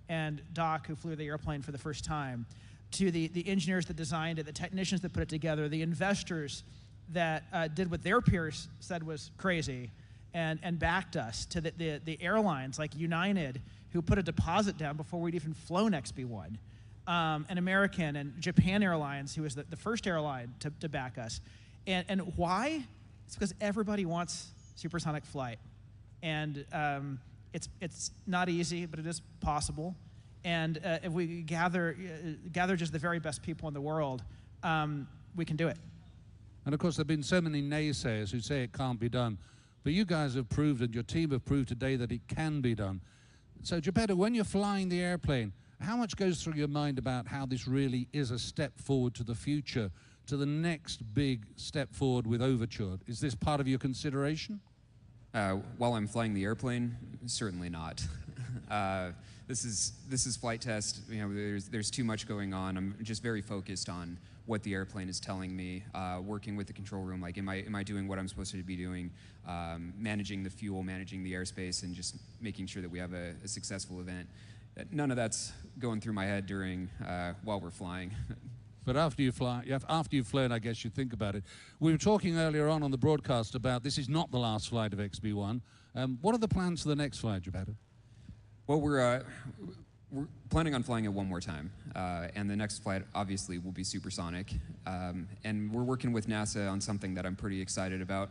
and Doc, who flew the airplane for the first time, to the engineers that designed it, the technicians that put it together, the investors that did what their peers said was crazy and backed us, to the airlines like United, who put a deposit down before we'd even flown XB1, and American and Japan Airlines, who was the first airline to back us. And why? It's because everybody wants supersonic flight. And it's not easy, but it is possible. And if we gather just the very best people in the world, we can do it. And of course, there have been so many naysayers who say it can't be done. But you guys have proved, and your team have proved today, that it can be done. So, Geppetto, when you're flying the airplane, how much goes through your mind about how this really is a step forward to the future, to the next big step forward with Overture? Is this part of your consideration? While I'm flying the airplane, certainly not. This is flight test. You know, there's too much going on. I'm just very focused on what the airplane is telling me. Working with the control room, like, am I doing what I'm supposed to be doing? Managing the fuel, managing the airspace, and just making sure that we have a successful event. None of that's going through my head during while we're flying. But after you've flown, I guess you think about it. We were talking earlier on the broadcast about this is not the last flight of XB1. What are the plans for the next flight, Geppetto? Well, we're planning on flying it one more time, and the next flight obviously will be supersonic. And we're working with NASA on something that I'm pretty excited about,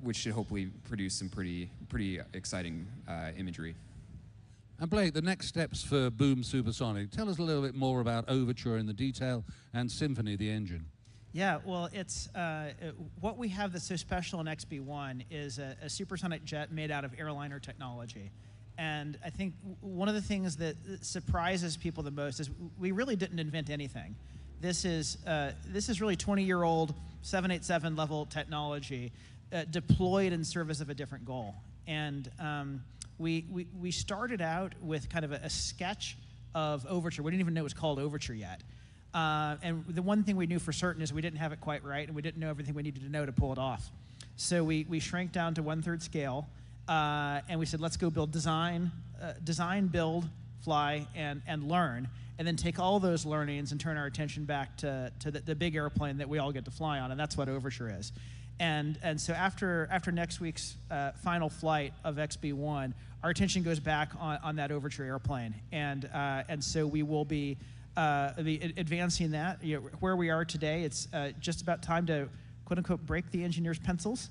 which should hopefully produce some pretty exciting imagery. And Blake, the next steps for Boom Supersonic. Tell us a little bit more about Overture in the detail and Symphony, the engine. Yeah, well, it's what we have that's so special in XB1 is a supersonic jet made out of airliner technology. And I think one of the things that surprises people the most is we really didn't invent anything. This is really 20-year-old 787 level technology deployed in service of a different goal. And we started out with kind of a sketch of Overture. We didn't even know it was called Overture yet. And the one thing we knew for certain is we didn't have it quite right, and we didn't know everything we needed to know to pull it off. So we shrank down to 1/3 scale, and we said, let's go build design, build, fly, and learn, and then take all those learnings and turn our attention back to the big airplane that we all get to fly on, and that's what Overture is. And so after next week's final flight of XB1, our attention goes back on that Overture airplane, and so we will be advancing that. You know, where we are today, it's just about time to quote unquote break the engineer's pencils,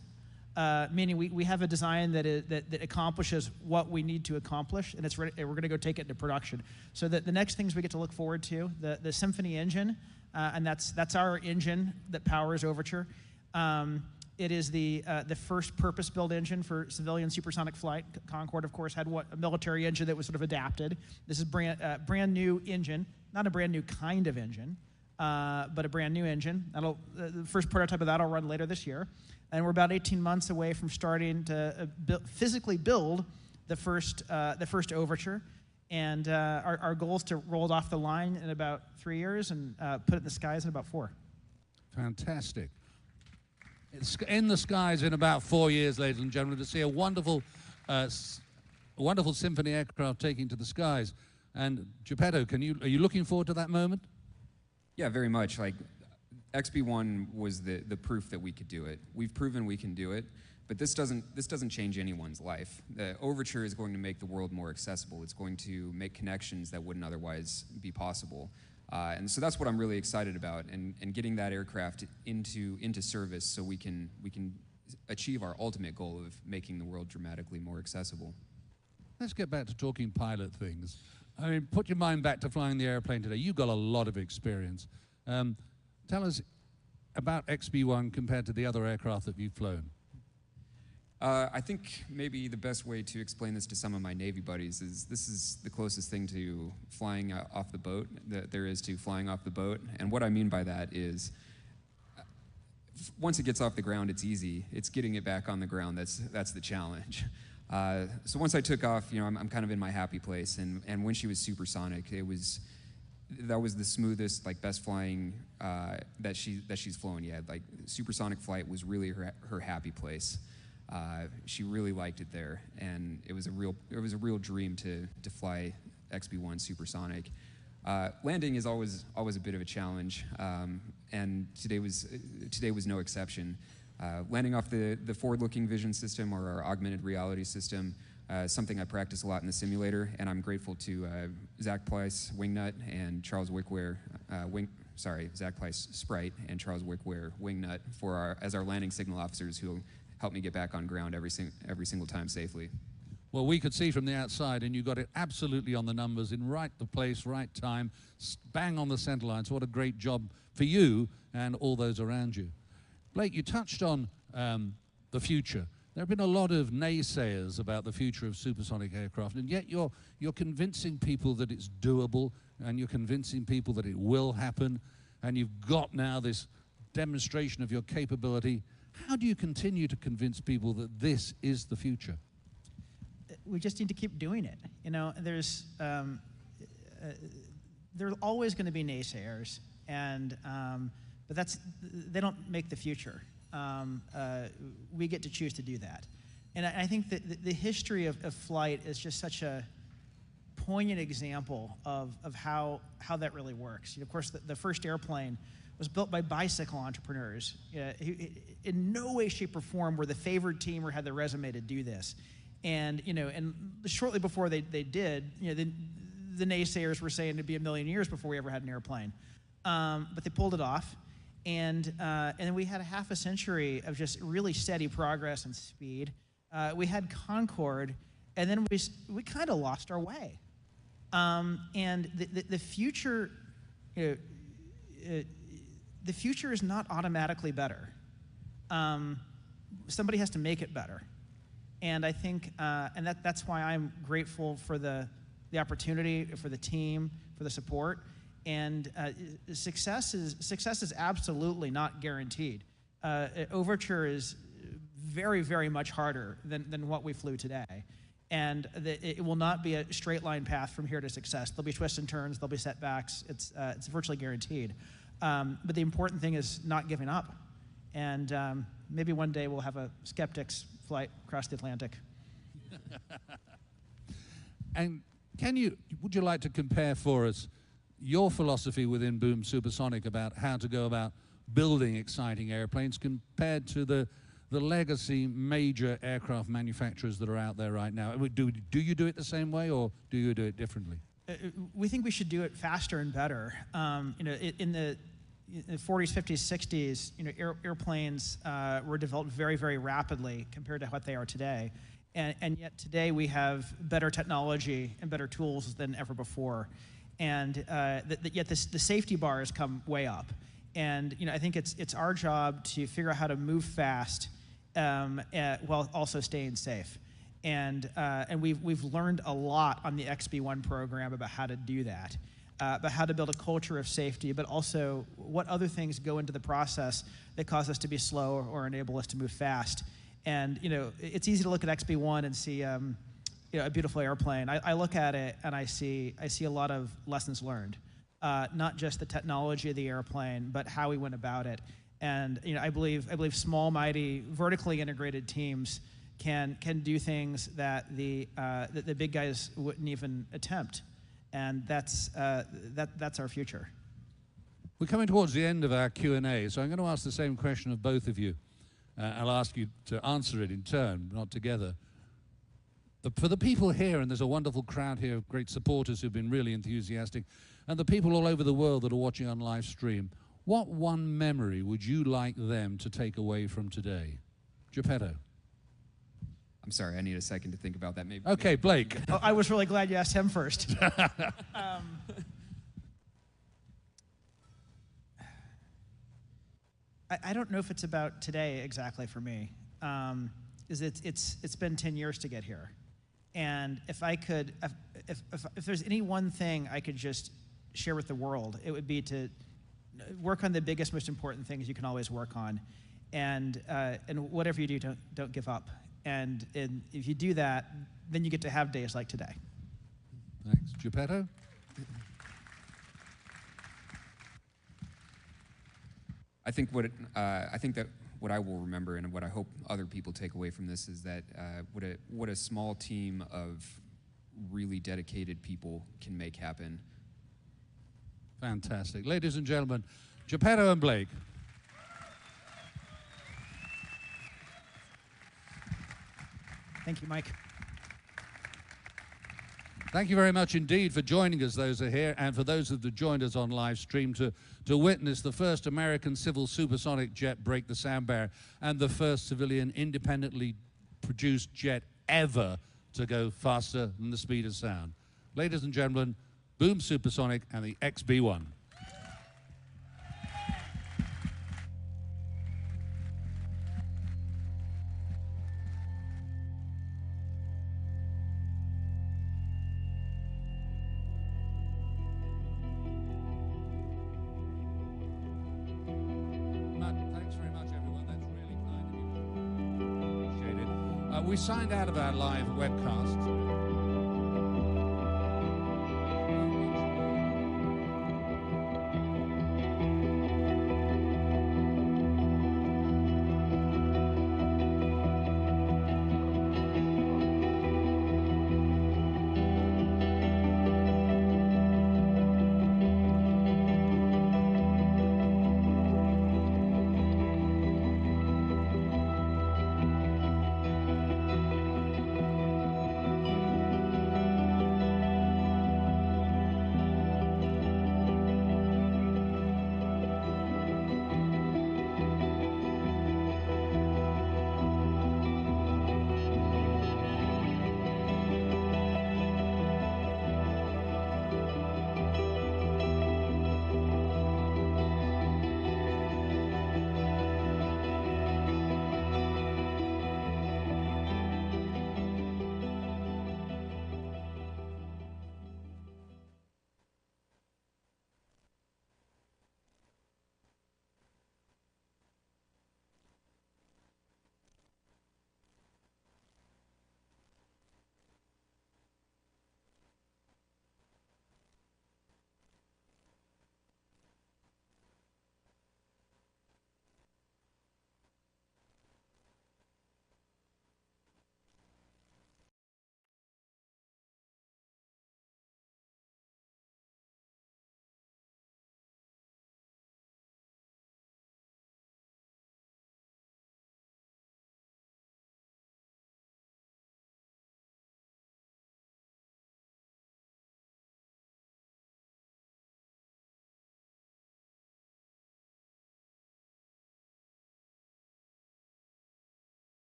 meaning we have a design that accomplishes what we need to accomplish, and it's ready, we're going to go take it into production. So the next things we get to look forward to, the Symphony engine, and that's our engine that powers Overture. It is the first purpose-built engine for civilian supersonic flight. Concorde, of course, had a military engine that was sort of adapted. This is brand new engine, not a brand new kind of engine, but a brand new engine. The first prototype of that will run later this year, and we're about 18 months away from starting to physically build the first Overture. And our goal is to roll it off the line in about 3 years and put it in the skies in about 4. Fantastic. It's in the skies in about 4 years, ladies and gentlemen, to see a wonderful Symphony aircraft taking to the skies. And Geppetto, are you looking forward to that moment? Yeah, very much. Like, XB1 was the proof that we could do it. We've proven we can do it, but this doesn't change anyone's life. The Overture is going to make the world more accessible. It's going to make connections that wouldn't otherwise be possible. And so that's what I'm really excited about, and getting that aircraft into service so we can achieve our ultimate goal of making the world dramatically more accessible. Let's get back to talking pilot things. I mean, put your mind back to flying the airplane today. You've got a lot of experience. Tell us about XB-1 compared to the other aircraft that you've flown. I think maybe the best way to explain this to some of my Navy buddies is this is the closest thing to flying off the boat that there is to flying off the boat. And what I mean by that is once it gets off the ground, it's easy. It's getting it back on the ground that's the challenge. So once I took off, you know, I'm kind of in my happy place. And when she was supersonic, that was the smoothest, like best flying that she's flown yet. Like supersonic flight was really her happy place. She really liked it there, and it was a real dream to fly XB-1 supersonic. Landing is always a bit of a challenge, and today was no exception. Landing off the forward-looking vision system or our augmented reality system, something I practice a lot in the simulator, and I'm grateful to Zach Pleiss, Wingnut, and Charles Wickware, Zach Pleiss, Sprite, and Charles Wickware, Wingnut, as our landing signal officers who helped me get back on ground every single time safely. Well, we could see from the outside, and you got it absolutely on the numbers, in right place, right time, bang on the center line. So what a great job for you and all those around you. Blake, you touched on the future. There have been a lot of naysayers about the future of supersonic aircraft, and yet you're convincing people that it's doable, and you're convincing people that it will happen, and you've got now this demonstration of your capability. How do you continue to convince people that this is the future? We just need to keep doing it. You know, there's always going to be naysayers, and but they don't make the future. We get to choose to do that, and I think that the history of flight is just such a poignant example of how that really works. You know, of course, the first airplane was built by bicycle entrepreneurs. In no way, shape, or form were the favored team or had the resume to do this. And you know, and shortly before they did, you know, the naysayers were saying it'd be a million years before we ever had an airplane. But they pulled it off, and then we had a half a century of just really steady progress and speed. We had Concorde, and then we kind of lost our way. And the future, you know, the future is not automatically better. Somebody has to make it better. And I think, and that's why I'm grateful for the opportunity, for the team, for the support. And success is absolutely not guaranteed. Overture is very, very much harder than what we flew today. And it will not be a straight line path from here to success. There'll be twists and turns, there'll be setbacks. It's virtually guaranteed. But the important thing is not giving up. And maybe one day we'll have a skeptics flight across the Atlantic. And would you like to compare for us your philosophy within Boom Supersonic about how to go about building exciting airplanes compared to the legacy major aircraft manufacturers that are out there right now? Do you do it the same way, or do you do it differently? We think we should do it faster and better. You know, in the 40s, 50s, 60s, you know, airplanes were developed very, very rapidly compared to what they are today. And yet today we have better technology and better tools than ever before. And yet the safety bar has come way up. And you know, I think it's our job to figure out how to move fast while also staying safe. And we've learned a lot on the XB-1 program about how to do that, about how to build a culture of safety, but also what other things go into the process that cause us to be slow or enable us to move fast. And you know, it's easy to look at XB-1 and see you know, a beautiful airplane. I look at it and I see a lot of lessons learned, not just the technology of the airplane, but how we went about it. And you know, I believe small, mighty, vertically integrated teams can do things that the big guys wouldn't even attempt, and that's our future. We're coming towards the end of our Q&A, so I'm going to ask the same question of both of you. I'll ask you to answer it in turn, not together. For the people here, and there's a wonderful crowd here of great supporters who've been really enthusiastic, and the people all over the world that are watching on live stream, what one memory would you like them to take away from today? Geppetto. I'm sorry, I need a second to think about that. Maybe. Okay, Blake. Oh, I was really glad you asked him first. I don't know if it's about today exactly for me. It's been 10 years to get here, and if I could, if there's any one thing I could just share with the world, it would be to work on the biggest, most important things you can always work on, and whatever you do, don't give up. And if you do that, then you get to have days like today. Thanks, Geppetto. I think that what I will remember and what I hope other people take away from this is that what a small team of really dedicated people can make happen. Fantastic. Ladies and gentlemen, Geppetto and Blake. Thank you, Mike. Thank you very much indeed for joining us, those who are here, and for those that have joined us on live stream to witness the first American civil supersonic jet break the sound barrier and the first civilian independently produced jet ever to go faster than the speed of sound. Ladies and gentlemen, Boom Supersonic and the XB-1. We signed out of our live webcast.